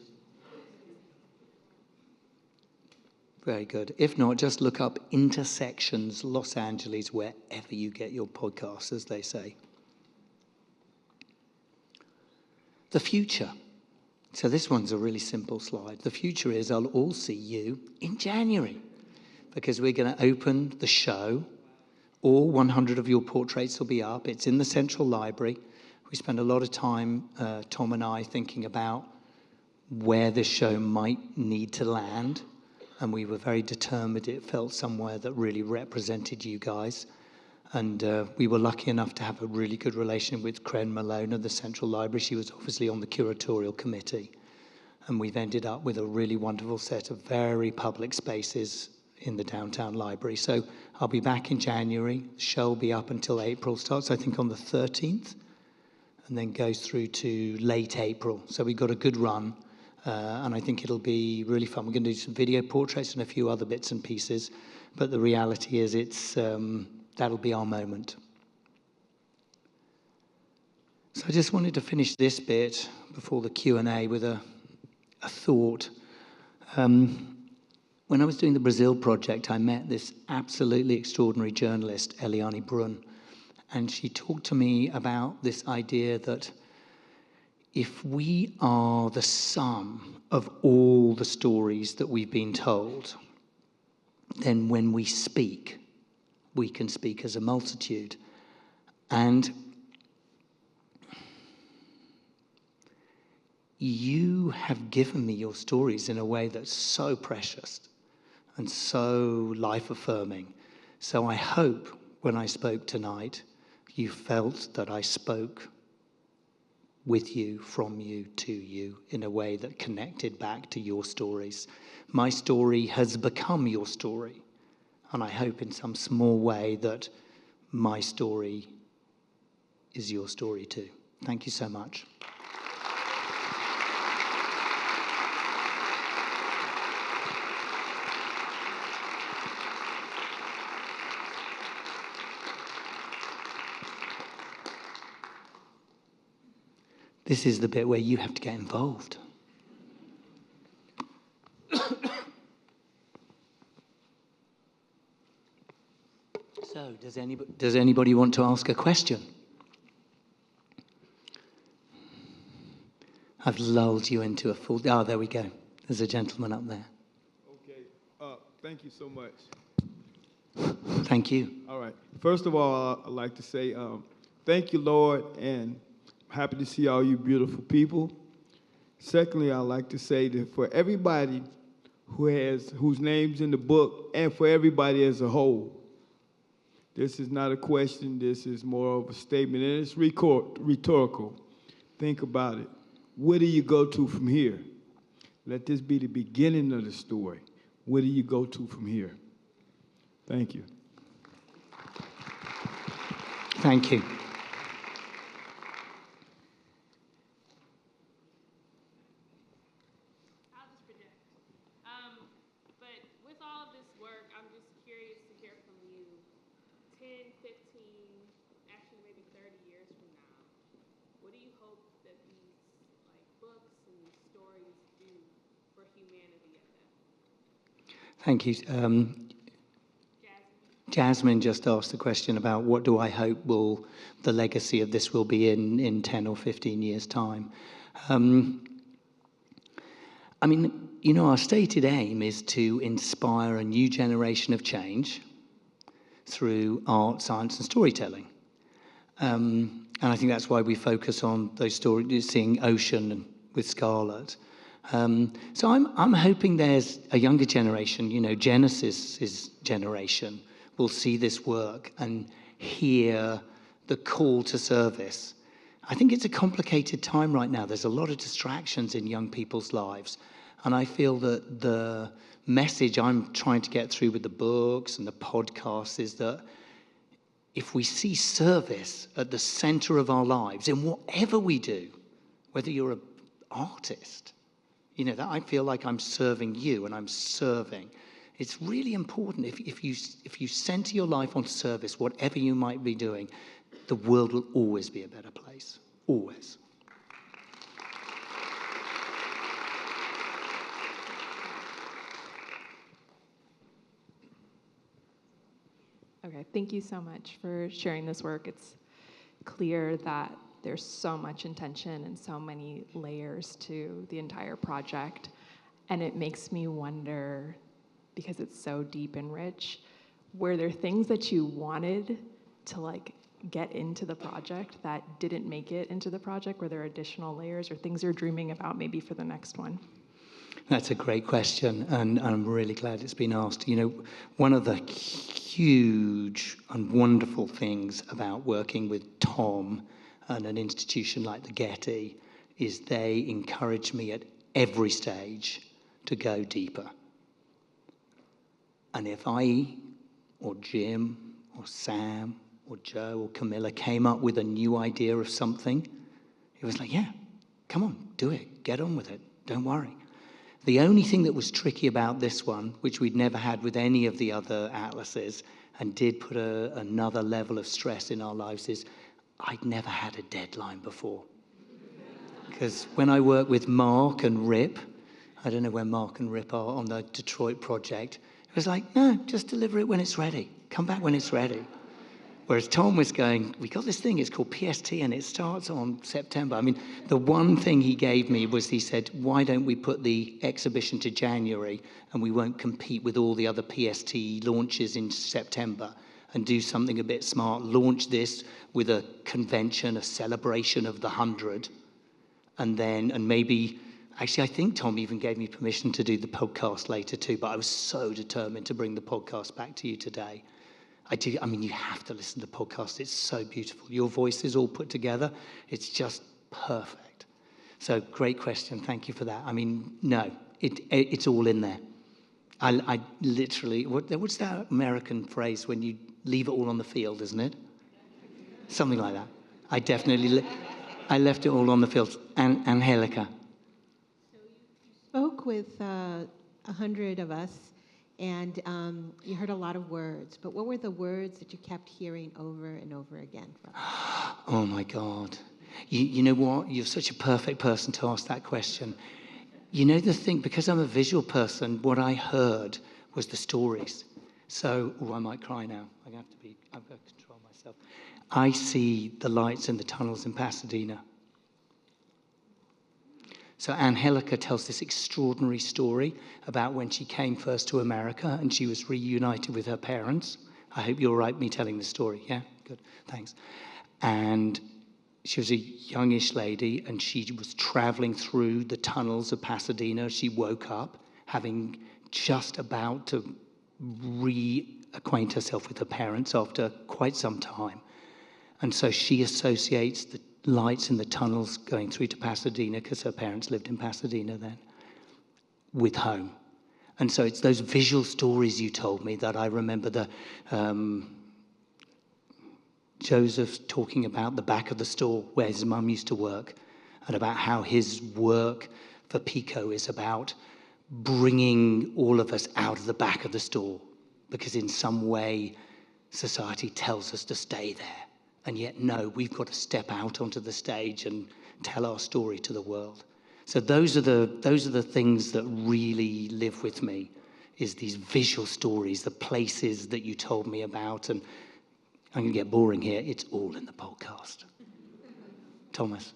Very good. If not, just look up Intersections Los Angeles wherever you get your podcasts, as they say. The future. So this one's a really simple slide. The future is I'll all see you in January because we're going to open the show. All 100 of your portraits will be up. It's in the Central Library. We spent a lot of time, Tom and I, thinking about where this show might need to land. And we were very determined it felt somewhere that really represented you guys. And we were lucky enough to have a really good relation with Cren Malone of the Central Library. She was obviously on the curatorial committee. And we've ended up with a really wonderful set of very public spaces in the downtown library. So I'll be back in January. The show will be up until April. Starts, I think, on the 13th. And then goes through to late April. So we've got a good run, and I think it'll be really fun. We're going to do some video portraits and a few other bits and pieces, but the reality is that'll be our moment. So I just wanted to finish this bit before the Q&A with a thought. When I was doing the Brazil project, I met this absolutely extraordinary journalist, Eliane Brun. And she talked to me about this idea that if we are the sum of all the stories that we've been told, then when we speak, we can speak as a multitude. And you have given me your stories in a way that's so precious and so life-affirming. So I hope when I spoke tonight, you felt that I spoke with you, from you, to you, in a way that connected back to your stories. My story has become your story, and I hope in some small way that my story is your story too. Thank you so much. This is the bit where you have to get involved. So, does anybody want to ask a question? I've lulled you into a full... Oh, there we go. There's a gentleman up there. Okay. Thank you so much. Thank you. All right. First of all, I'd like to say thank you, Lord, and happy to see all you beautiful people. Secondly, I'd like to say that for everybody whose name's in the book, and for everybody as a whole, this is not a question, this is more of a statement, and it's rhetorical. Think about it. Where do you go to from here? Let this be the beginning of the story. Where do you go to from here? Thank you. Thank you. I'll just project. But with all of this work, I'm just curious to hear from you 10, 15, actually maybe 30 years from now. What do you hope that these books and these stories do for humanity at that point? Thank you. Jasmine just asked the question about what do I hope the legacy of this will be in 10 or 15 years' time. I mean, you know, our stated aim is to inspire a new generation of change through art, science, and storytelling. And I think that's why we focus on those stories, seeing Ocean with Scarlet. So I'm hoping there's a younger generation, you know, Genesis's generation, will see this work and hear the call to service. I think it's a complicated time right now. There's a lot of distractions in young people's lives. And I feel that the message I'm trying to get through with the books and the podcasts is that if we see service at the center of our lives in whatever we do, whether you're an artist, you know, that I feel like I'm serving you and I'm serving. It's really important if you center your life on service, whatever you might be doing, the world will always be a better place. Always. Okay, thank you so much for sharing this work. It's clear that there's so much intention and so many layers to the entire project. And it makes me wonder, because it's so deep and rich, were there things that you wanted to get into the project that didn't make it into the project? Were there additional layers or things you're dreaming about maybe for the next one? That's a great question, and I'm really glad it's been asked. You know, one of the huge and wonderful things about working with Tom and an institution like the Getty is they encourage me at every stage to go deeper. And if I, or Jim, or Sam, or Joe, or Camilla came up with a new idea of something, it was like, yeah, come on, do it, get on with it, don't worry. The only thing that was tricky about this one, which we'd never had with any of the other atlases, and did put another level of stress in our lives, is I'd never had a deadline before. Because when I worked with Mark and Rip, I don't know where Mark and Rip are on the Detroit project, it was like, no, just deliver it when it's ready. Come back when it's ready. Whereas Tom was going, we got this thing, it's called PST, and it starts on September. I mean, the one thing he gave me was he said, why don't we put the exhibition to January and we won't compete with all the other PST launches in September and do something a bit smart, launch this with a convention, a celebration of the 100, and maybe, actually, I think Tom even gave me permission to do the podcast later too, but I was so determined to bring the podcast back to you today. I mean, you have to listen to the podcast. It's so beautiful. Your voices all put together. It's just perfect. So great question. Thank you for that. I mean, no, it's all in there. I literally, what's that American phrase when you leave it all on the field, isn't it? Something like that. I definitely, I left it all on the field. Angelica. So you spoke with 100 of us. And you heard a lot of words, but what were the words that you kept hearing over and over again from? Oh my God. You know what? You're such a perfect person to ask that question. You know the thing, because I'm a visual person, what I heard was the stories. So, I might cry now. I've got to control myself. I see the lights in the tunnels in Pasadena. So Angelica tells this extraordinary story about when she came first to America and she was reunited with her parents. I hope you're all right me telling the story. Yeah, good, thanks. And she was a youngish lady and she was traveling through the tunnels of Pasadena. She woke up having just about to reacquaint herself with her parents after quite some time. And so she associates the lights in the tunnels going through to Pasadena, because her parents lived in Pasadena then, with home. And so it's those visual stories you told me that I remember. Joseph talking about the back of the store where his mum used to work, and about how his work for Pico is about bringing all of us out of the back of the store, because in some way society tells us to stay there, and yet no, we've got to step out onto the stage and tell our story to the world. So those are the things that really live with me, is these visual stories, the places that you told me about. And I'm going to get boring here, it's all in the podcast. Thomas.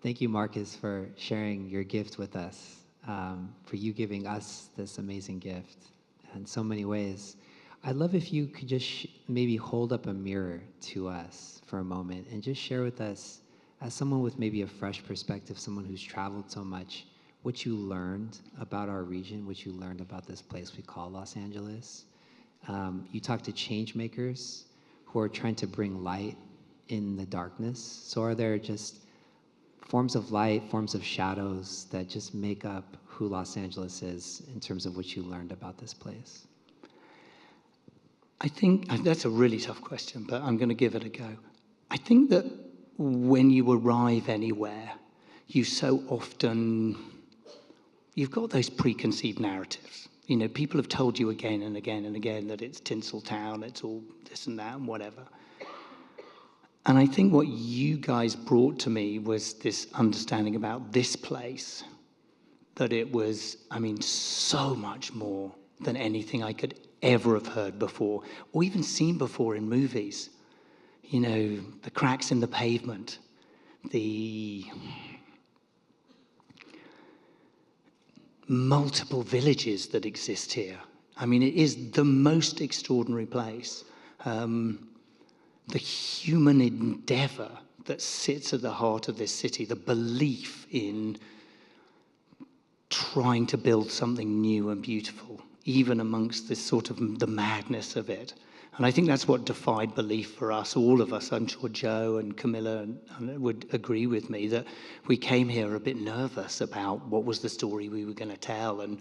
Thank you, Marcus, for sharing your gift with us, for you giving us this amazing gift in so many ways. I'd love if you could just maybe hold up a mirror to us for a moment and just share with us, as someone with maybe a fresh perspective, someone who's traveled so much, what you learned about our region, what you learned about this place we call Los Angeles. You talked to change makers who are trying to bring light in the darkness. So are there just forms of light, forms of shadows that just make up who Los Angeles is in terms of what you learned about this place? I think that's a really tough question, but I'm going to give it a go. I think that when you arrive anywhere, you so often, you've got those preconceived narratives. You know, people have told you again and again and again that it's Tinseltown, it's all this and that and whatever. And I think what you guys brought to me was this understanding about this place, that it was, I mean, so much more than anything I could ever have heard before, or even seen before in movies. You know, the cracks in the pavement, the multiple villages that exist here. I mean, it is the most extraordinary place. The human endeavor that sits at the heart of this city, the belief in trying to build something new and beautiful, even amongst this sort of the madness of it. And I think that's what defied belief for us, all of us. I'm sure Joe and Camilla would agree with me that we came here a bit nervous about what was the story we were going to tell, and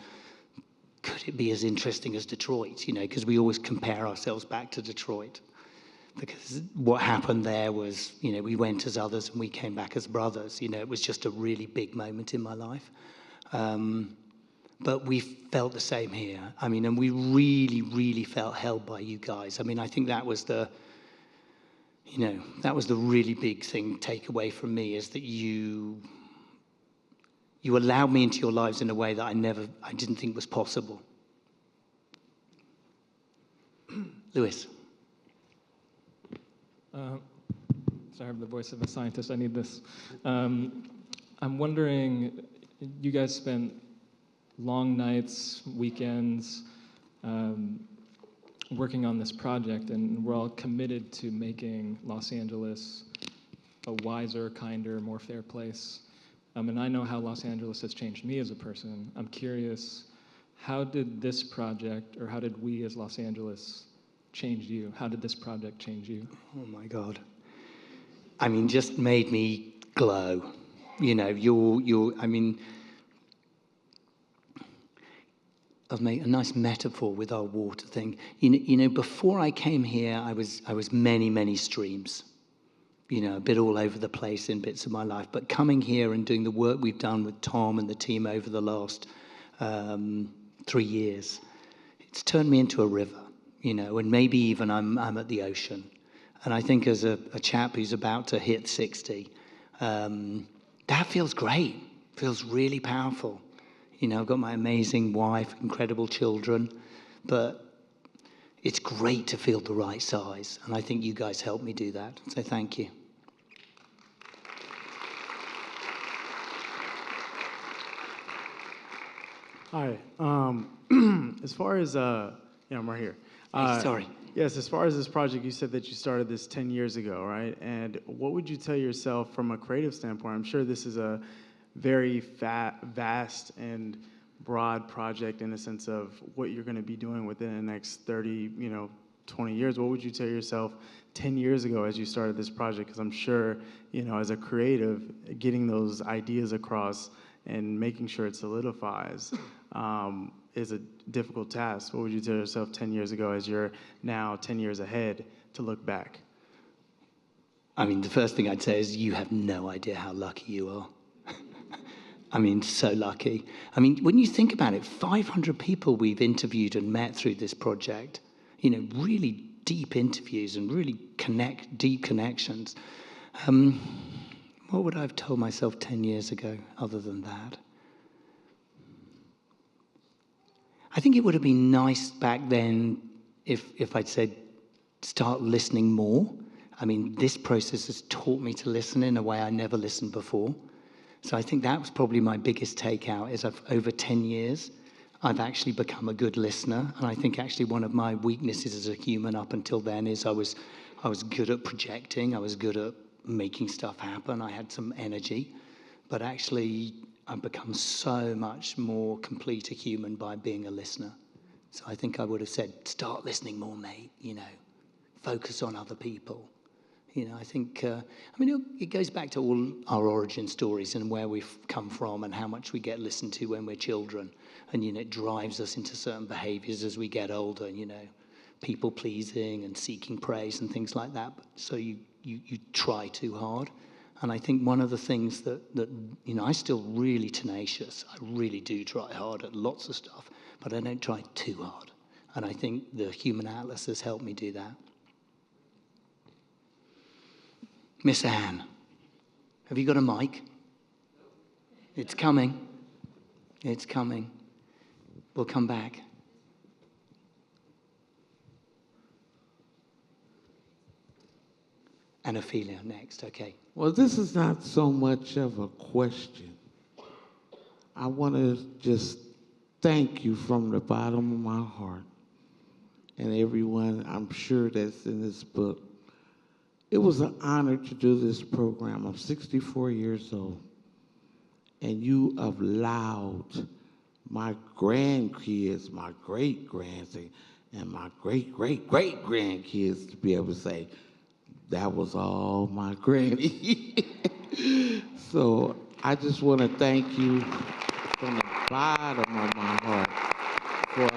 could it be as interesting as Detroit, you know, because we always compare ourselves back to Detroit. Because what happened there was, you know, we went as others and we came back as brothers. You know, it was just a really big moment in my life. But we felt the same here. I mean, and we really, really felt held by you guys. I mean, I think that was the, you know, that was the really big thing, takeaway from me, is that you allowed me into your lives in a way that I didn't think was possible. Lewis. Sorry, I have the voice of a scientist. I need this. I'm wondering, you guys spent long nights, weekends, working on this project, and we're all committed to making Los Angeles a wiser, kinder, more fair place. And I know how Los Angeles has changed me as a person. I'm curious, how did this project, or how did we as Los Angeles change you? How did this project change you? Oh my God. I mean, just made me glow. You know, I mean, I've made a nice metaphor with our water thing. You know, before I came here, I was many, many streams. You know, a bit all over the place in bits of my life. But coming here and doing the work we've done with Tom and the team over the last 3 years, it's turned me into a river. You know, and maybe even I'm at the ocean. And I think as a chap who's about to hit 60, that feels great, feels really powerful. You know, I've got my amazing wife, incredible children, but it's great to feel the right size. And I think you guys helped me do that, so thank you. Hi. As far as, yeah, I'm right here. Sorry. Yes, as far as this project, you said that you started this 10 years ago, right? And what would you tell yourself from a creative standpoint? I'm sure this is a very vast and broad project in the sense of what you're going to be doing within the next 30, 20 years, what would you tell yourself 10 years ago as you started this project? Because I'm sure, you know, as a creative, getting those ideas across and making sure it solidifies is a difficult task. What would you tell yourself 10 years ago as you're now 10 years ahead to look back? I mean, the first thing I'd say is you have no idea how lucky you are. I mean, so lucky. I mean, when you think about it, 500 people we've interviewed and met through this project, you know, really deep interviews and really deep connections. What would I have told myself 10 years ago other than that? I think it would have been nice back then if I'd said, start listening more. I mean, this process has taught me to listen in a way I never listened before. So I think that was probably my biggest takeout is over 10 years, I've actually become a good listener. And I think actually one of my weaknesses as a human up until then is I was good at projecting. I was good at making stuff happen. I had some energy. But actually, I've become so much more complete a human by being a listener. So I think I would have said, start listening more, mate, you know, focus on other people. You know, I think, I mean, it goes back to all our origin stories and where we've come from and how much we get listened to when we're children. And, you know, it drives us into certain behaviors as we get older, you know, people-pleasing and seeking praise and things like that. So you try too hard. And I think one of the things that, you know, I'm still really tenacious. I really do try hard at lots of stuff, but I don't try too hard. And I think the Human Atlas has helped me do that. Miss Anne, have you got a mic? It's coming. It's coming. We'll come back. And Ophelia next, okay. Well, this is not so much of a question. I want to just thank you from the bottom of my heart and everyone I'm sure that's in this book. It was an honor to do this program. I'm 64 years old, and you allowed my grandkids, my great-grandkids, and my great-great-great-grandkids to be able to say, that was all my granny. So I just want to thank you from the bottom of my heart for,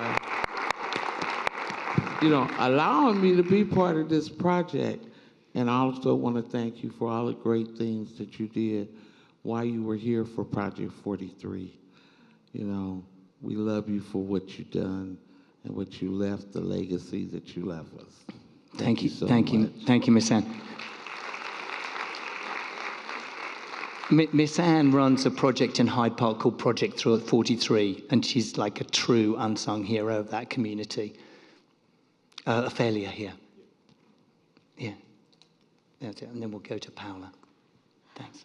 you know, allowing me to be part of this project. And I also want to thank you for all the great things that you did while you were here for Project 43. You know, we love you for what you've done and what you left, the legacy that you left us. Thank you so thank much. you, thank you, Miss Anne. Miss Anne runs a project in Hyde Park called Project 43, and she's like a true unsung hero of that community. Ophelia here. Yeah. That's it. And then we'll go to Paola. Thanks.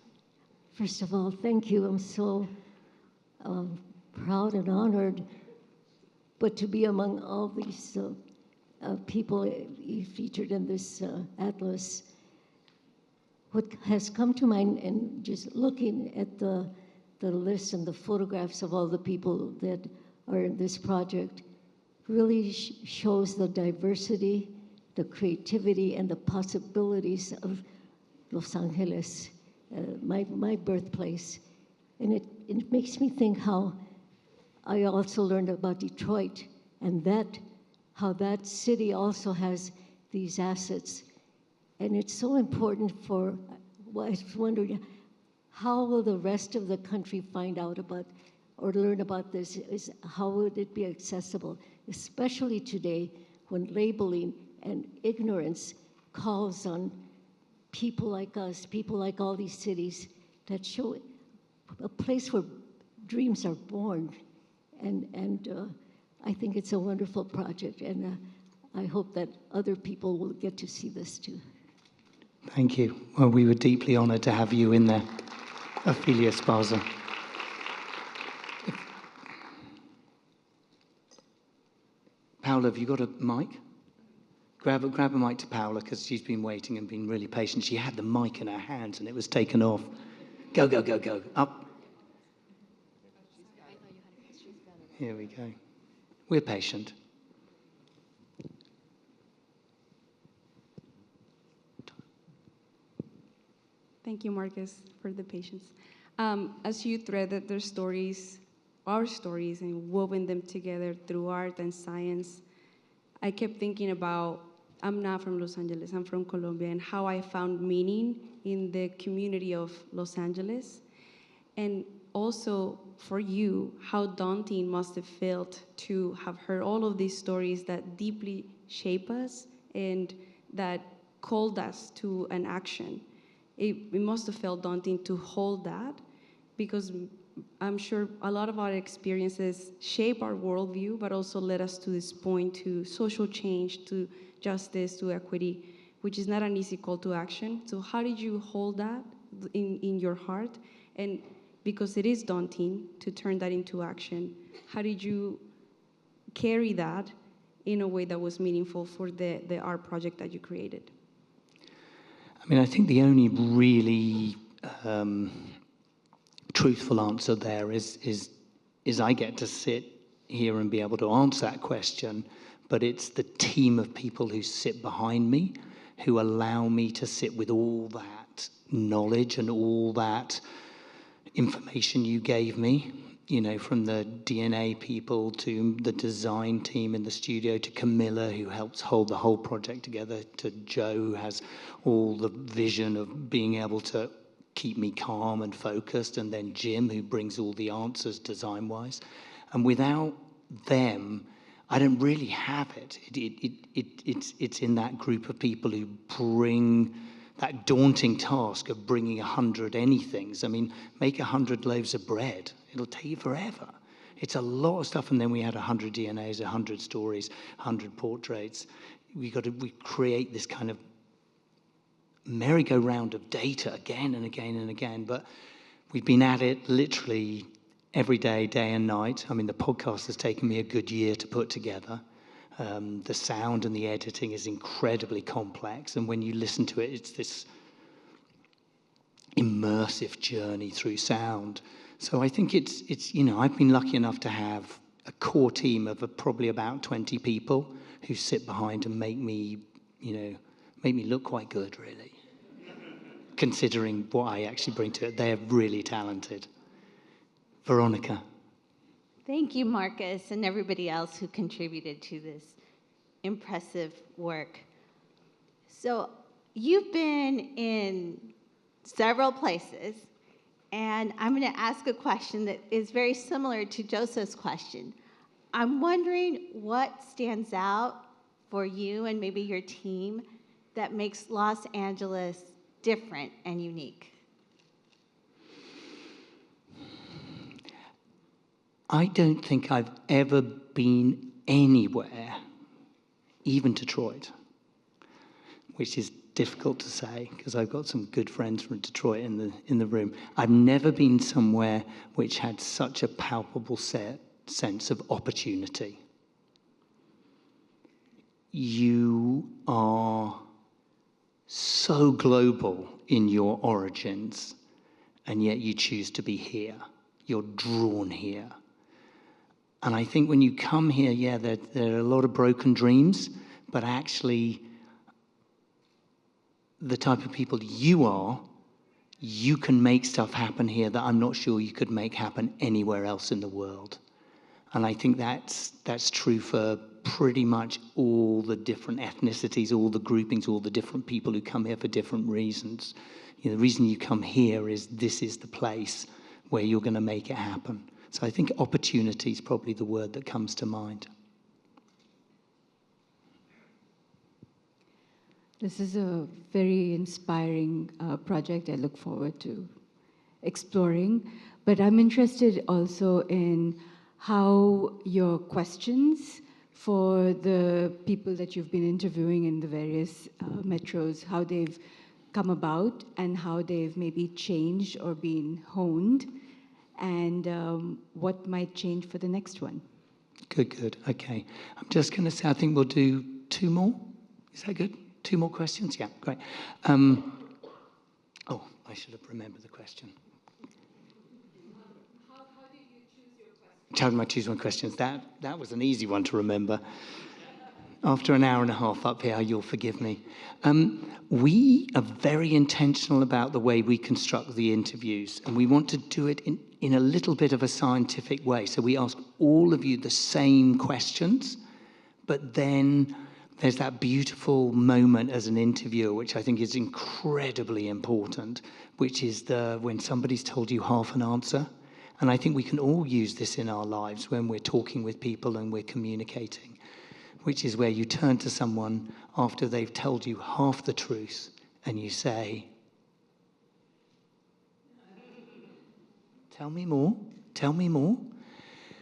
First of all, thank you. I'm so proud and honored, but to be among all these people you featured in this atlas. What has come to mind, and just looking at the list and the photographs of all the people that are in this project, really shows the diversity, the creativity, and the possibilities of Los Angeles, my birthplace. And it makes me think how I also learned about Detroit, and how that city also has these assets. And it's so important for, well, I was wondering, how will the rest of the country find out about or learn about this? How would it be accessible, especially today when labeling and ignorance calls on people like us, people like all these cities that show a place where dreams are born. And I think it's a wonderful project, and I hope that other people will get to see this too. Thank you. Well, we were deeply honored to have you in there, Ophelia Sparza. Paola, have you got a mic? Grab a mic to Paola, because she's been waiting and been really patient. She had the mic in her hands and it was taken off. Go, go, go, go. Up. Here we go. We're patient. Thank you, Marcus, for the patience. As you threaded their stories, our stories, and woven them together through art and science, I kept thinking about, I'm not from Los Angeles, I'm from Colombia, and how I found meaning in the community of Los Angeles. And also, for you, how daunting must have felt to have heard all of these stories that deeply shape us and that called us to an action. It must have felt daunting to hold that, because I'm sure a lot of our experiences shape our worldview, but also led us to this point, to social change, to justice, to equity, which is not an easy call to action. So how did you hold that in your heart? And because it is daunting to turn that into action, how did you carry that in a way that was meaningful for the art project that you created? I mean, I think the only really truthful answer there is I get to sit here and be able to answer that question, but it's the team of people who sit behind me, who allow me to sit with all that knowledge and all that information you gave me, you know, from the DNA people to the design team in the studio, to Camilla, who helps hold the whole project together, to Joe, who has all the vision of being able to keep me calm and focused, and then Jim, who brings all the answers design-wise. And without them, I don't really have it. It's in that group of people who bring that daunting task of bringing 100 anythings. I mean, make 100 loaves of bread. It'll take you forever. It's a lot of stuff. And then we had 100 DNAs, 100 stories, 100 portraits. We create this kind of merry-go-round of data again and again and again. But we've been at it literally every day, day and night. I mean, the podcast has taken me a good year to put together. The sound and the editing is incredibly complex, and when you listen to it, it's this immersive journey through sound. So I think it's you know, I've been lucky enough to have a core team of probably about 20 people who sit behind and make me look quite good, really, considering what I actually bring to it. They're really talented. Veronica. Thank you, Marcus, and everybody else who contributed to this impressive work. So you've been in several places, and I'm going to ask a question that is very similar to Joseph's question. I'm wondering what stands out for you and maybe your team that makes Los Angeles different and unique. I don't think I've ever been anywhere, even Detroit, which is difficult to say because I've got some good friends from Detroit in the room. I've never been somewhere which had such a palpable sense of opportunity. You are so global in your origins, and yet you choose to be here. You're drawn here. And I think when you come here, yeah, there are a lot of broken dreams, but actually the type of people you are, you can make stuff happen here that I'm not sure you could make happen anywhere else in the world. And I think that's true for pretty much all the different ethnicities, all the groupings, all the different people who come here for different reasons. You know, the reason you come here is this is the place where you're going to make it happen. So I think opportunity is probably the word that comes to mind. This is a very inspiring project I look forward to exploring. But I'm interested also in how your questions for the people that you've been interviewing in the various metros, how they've come about and how they've maybe changed or been honed, and what might change for the next one. Good. Okay. I'm just going to say, I think we'll do 2 more. Is that good? 2 more questions? Yeah, great. Oh, I should have remembered the question. How did you choose your questions? How did I choose my questions? That was an easy one to remember. after an hour and a half up here, you'll forgive me. We are very intentional about the way we construct the interviews, and we want to do it in a little bit of a scientific way. So we ask all of you the same questions, but then there's that beautiful moment as an interviewer, which I think is incredibly important, which is when somebody's told you half an answer. And I think we can all use this in our lives when we're talking with people and we're communicating, which is where you turn to someone after they've told you half the truth and you say, tell me more, tell me more.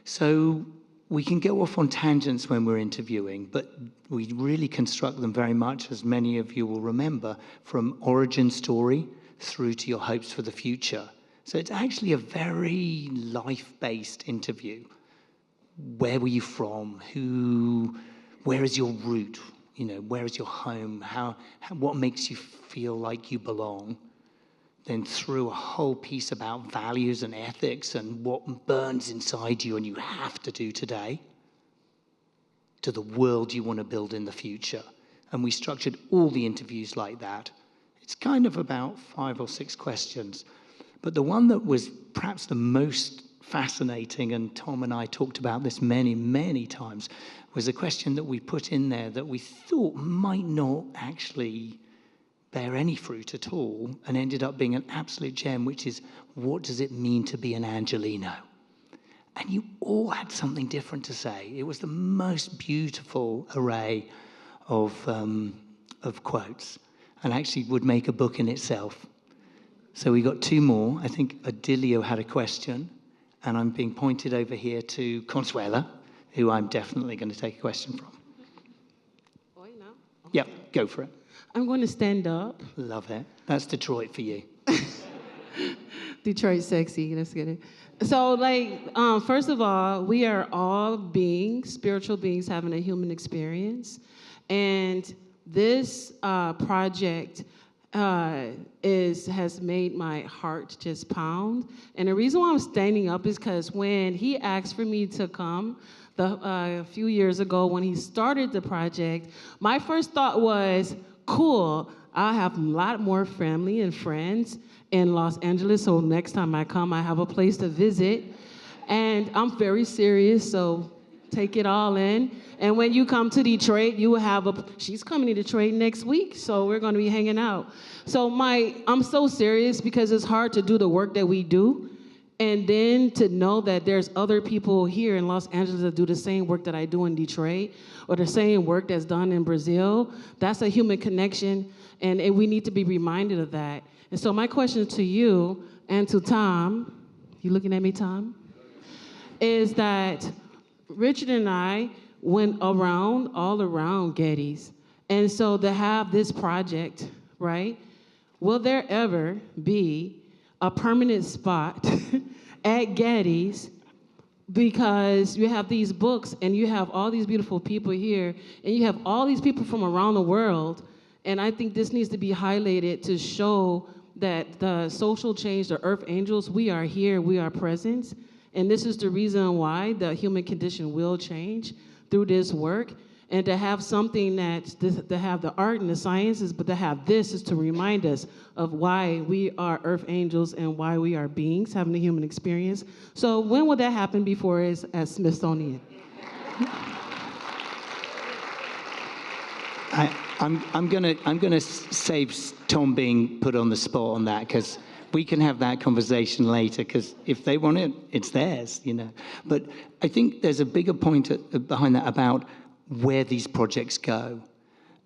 So we can go off on tangents when we're interviewing, but we really construct them very much, as many of you will remember, from origin story through to your hopes for the future. So it's actually a very life-based interview. Where were you from? Where is your root? Where is your home? What makes you feel like you belong? Then through a whole piece about values and ethics and what burns inside you and you have to do today, to the world you want to build in the future. And we structured all the interviews like that. It's kind of about 5 or 6 questions. But the one that was perhaps the most fascinating, and Tom and I talked about this many, many times, was a question that we put in there that we thought might not actually bear any fruit at all, and ended up being an absolute gem, which is, what does it mean to be an Angelino? And you all had something different to say. It was the most beautiful array of quotes, and actually would make a book in itself. So we got 2 more. I think Adilio had a question, and I'm being pointed over here to Consuela, who I'm definitely going to take a question from. Yeah, go for it. I'm going to stand up. Love it. That's Detroit for you. Detroit sexy. Let's get it. So, first of all, we are all beings, spiritual beings, having a human experience. And this project has made my heart just pound. And the reason why I'm standing up is because when he asked for me to come a few years ago, when he started the project, my first thought was, cool, I have a lot more family and friends in Los Angeles, so next time I come, I have a place to visit. And I'm very serious, so take it all in. And when you come to Detroit, you will have she's coming to Detroit next week, so we're gonna be hanging out. So I'm so serious because it's hard to do the work that we do. And then to know that there's other people here in Los Angeles that do the same work that I do in Detroit, or the same work that's done in Brazil, that's a human connection, and we need to be reminded of that. And so my question to you and to Tom, you looking at me, Tom? Is that Richard and I went all around Getty's. And so to have this project, right, will there ever be a permanent spot at Getty's, because you have these books and you have all these beautiful people here and you have all these people from around the world, and I think this needs to be highlighted to show that the social change, the Earth Angels, we are here, we are present, and this is the reason why the human condition will change through this work. And to have something to have the art and the sciences, but to have this is to remind us of why we are Earth Angels and why we are beings having a human experience. So when will that happen before us as Smithsonian? I'm gonna save Tom being put on the spot on that, because we can have that conversation later, because if they want it, it's theirs, But I think there's a bigger point behind that about where these projects go.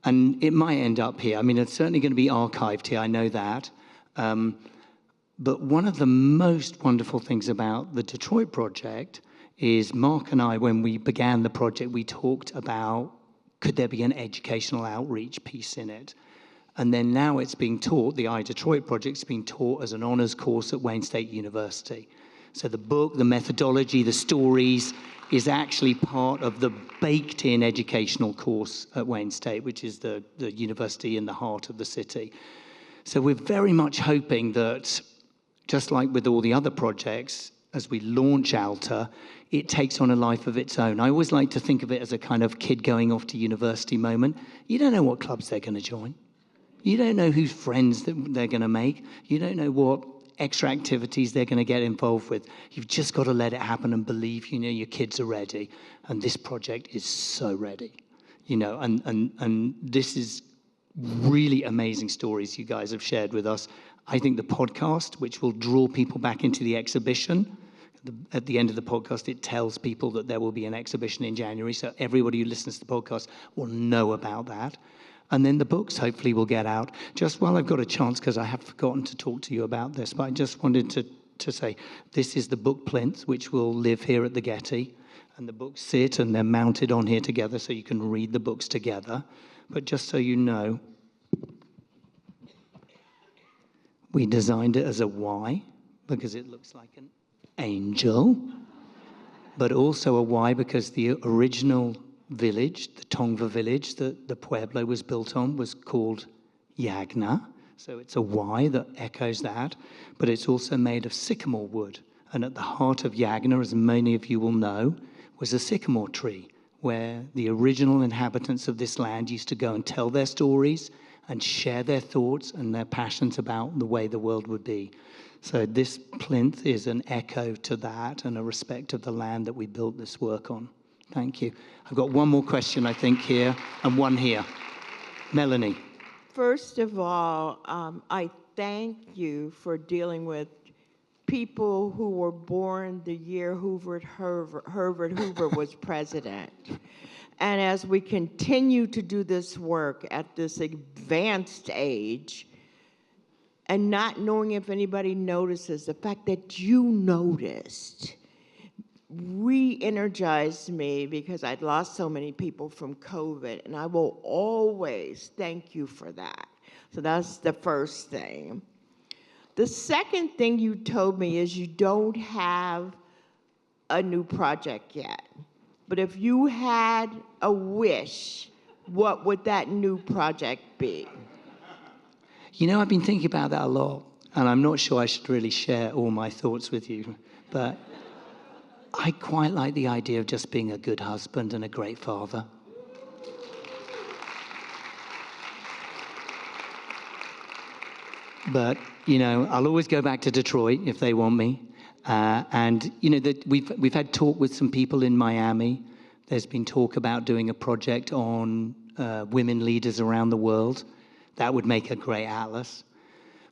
And it might end up here. I mean, it's certainly going to be archived here, I know that. But one of the most wonderful things about the Detroit project is Mark and I, when we began the project, we talked about, could there be an educational outreach piece in it? And then now it's being taught, the iDetroit project's being taught as an honors course at Wayne State University. So the book, the methodology, the stories is actually part of the baked-in educational course at Wayne State, which is the university in the heart of the city. So we're very much hoping that, just like with all the other projects, as we launch Alta, it takes on a life of its own. I always like to think of it as a kind of kid going off to university moment. You don't know what clubs they're going to join. You don't know whose friends that they're going to make. You don't know what extra activities they're going to get involved with. You've just got to let it happen and believe, your kids are ready. And this project is so ready, and this is really amazing stories you guys have shared with us. I think the podcast, which will draw people back into the exhibition, at the end of the podcast, it tells people that there will be an exhibition in January, so everybody who listens to the podcast will know about that. And then the books hopefully will get out. Just while I've got a chance, because I have forgotten to talk to you about this, but I just wanted to say, this is the book plinth, which will live here at the Getty. And the books sit and they're mounted on here together so you can read the books together. But just so you know, we designed it as a Y because it looks like an angel, but also a Y because the original village, the Tongva village that the Pueblo was built on, was called Yagna. So it's a Y that echoes that, but it's also made of sycamore wood. And at the heart of Yagna, as many of you will know, was a sycamore tree where the original inhabitants of this land used to go and tell their stories and share their thoughts and their passions about the way the world would be. So this plinth is an echo to that and a respect of the land that we built this work on. Thank you. I've got one more question, I think, here, and one here. Melanie. First of all, I thank you for dealing with people who were born the year Herbert Hoover was president. And as we continue to do this work at this advanced age, and not knowing if anybody notices, the fact that you noticed re-energized me because I'd lost so many people from COVID, and I will always thank you for that. So that's the first thing. The second thing you told me is you don't have a new project yet. But if you had a wish, what would that new project be? I've been thinking about that a lot, and I'm not sure I should really share all my thoughts with you, but I quite like the idea of just being a good husband and a great father. But, I'll always go back to Detroit if they want me. We've had talk with some people in Miami. There's been talk about doing a project on women leaders around the world. That would make a great atlas.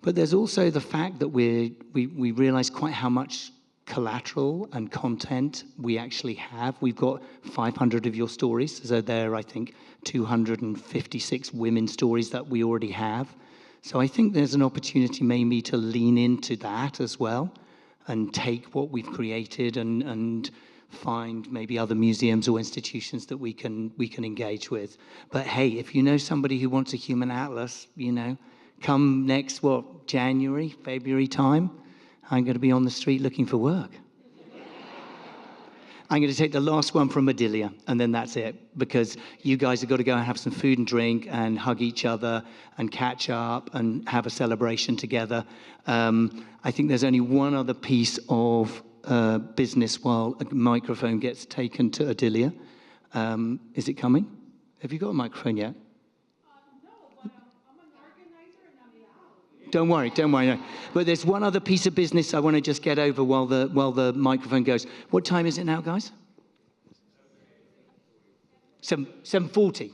But there's also the fact that we realize quite how much collateral and content we actually have. We've got 500 of your stories. So there are, I think, 256 women's stories that we already have. So I think there's an opportunity maybe to lean into that as well and take what we've created and find maybe other museums or institutions that we can engage with. But hey, if you know somebody who wants a human atlas, come next, January, February time, I'm going to be on the street looking for work. I'm going to take the last one from Adelia, and then that's it, because you guys have got to go and have some food and drink and hug each other and catch up and have a celebration together. I think there's only one other piece of business while a microphone gets taken to Adelia. Is it coming? Have you got a microphone yet? Don't worry. No. But there's one other piece of business I want to just get over while the microphone goes. What time is it now, guys? 7:40.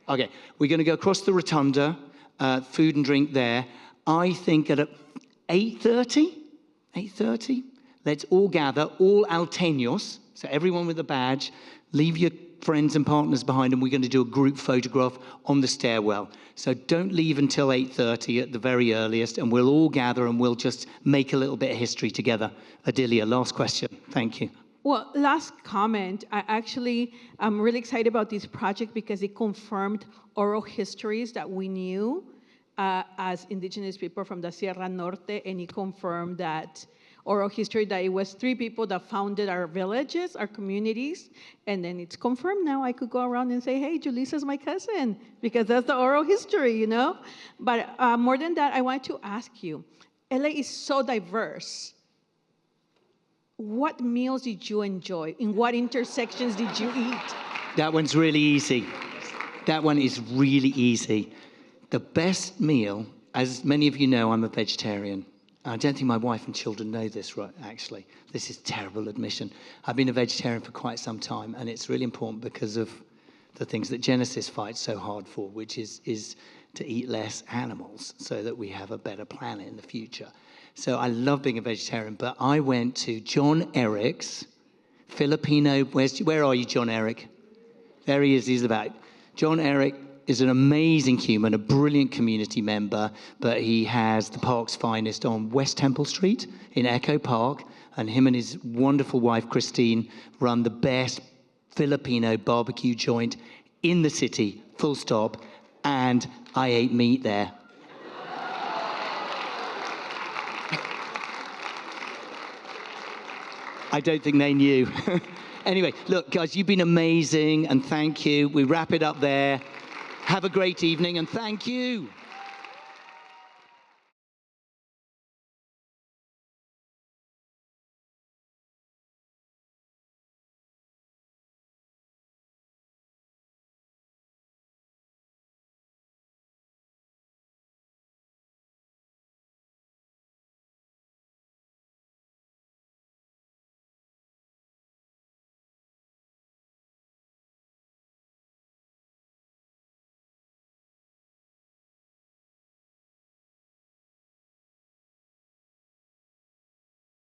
Okay, we're going to go across the rotunda, food and drink there. I think at 8:30, let's all gather, all Alteños, so everyone with a badge, leave your friends and partners behind, and we're going to do a group photograph on the stairwell. So don't leave until 8:30 at the very earliest, and we'll all gather and we'll just make a little bit of history together. Adelia, last question. Thank you. Well, last comment. I'm really excited about this project because it confirmed oral histories that we knew as indigenous people from the Sierra Norte, and it confirmed that oral history that it was 3 people that founded our villages, our communities, and then it's confirmed now. I could go around and say, hey, Julisa's my cousin, because that's the oral history, But more than that, I want to ask you, LA is so diverse. what meals did you enjoy? In what intersections did you eat? That one's really easy. That one is really easy. The best meal, as many of you know, I'm a vegetarian. I don't think my wife and children know this, right, actually. This is terrible admission. I've been a vegetarian for quite some time, and it's really important because of the things that Genesis fights so hard for, which is to eat less animals so that we have a better planet in the future. So I love being a vegetarian, but I went to John Eric's Filipino, where are you, John Eric? There he is, he's about. John Eric is an amazing human, a brilliant community member, but he has the park's finest on West Temple Street in Echo Park, and him and his wonderful wife, Christine, run the best Filipino barbecue joint in the city, full stop, and I ate meat there. I don't think they knew. Anyway, look, guys, you've been amazing, and thank you. We wrap it up there. Have a great evening, and thank you.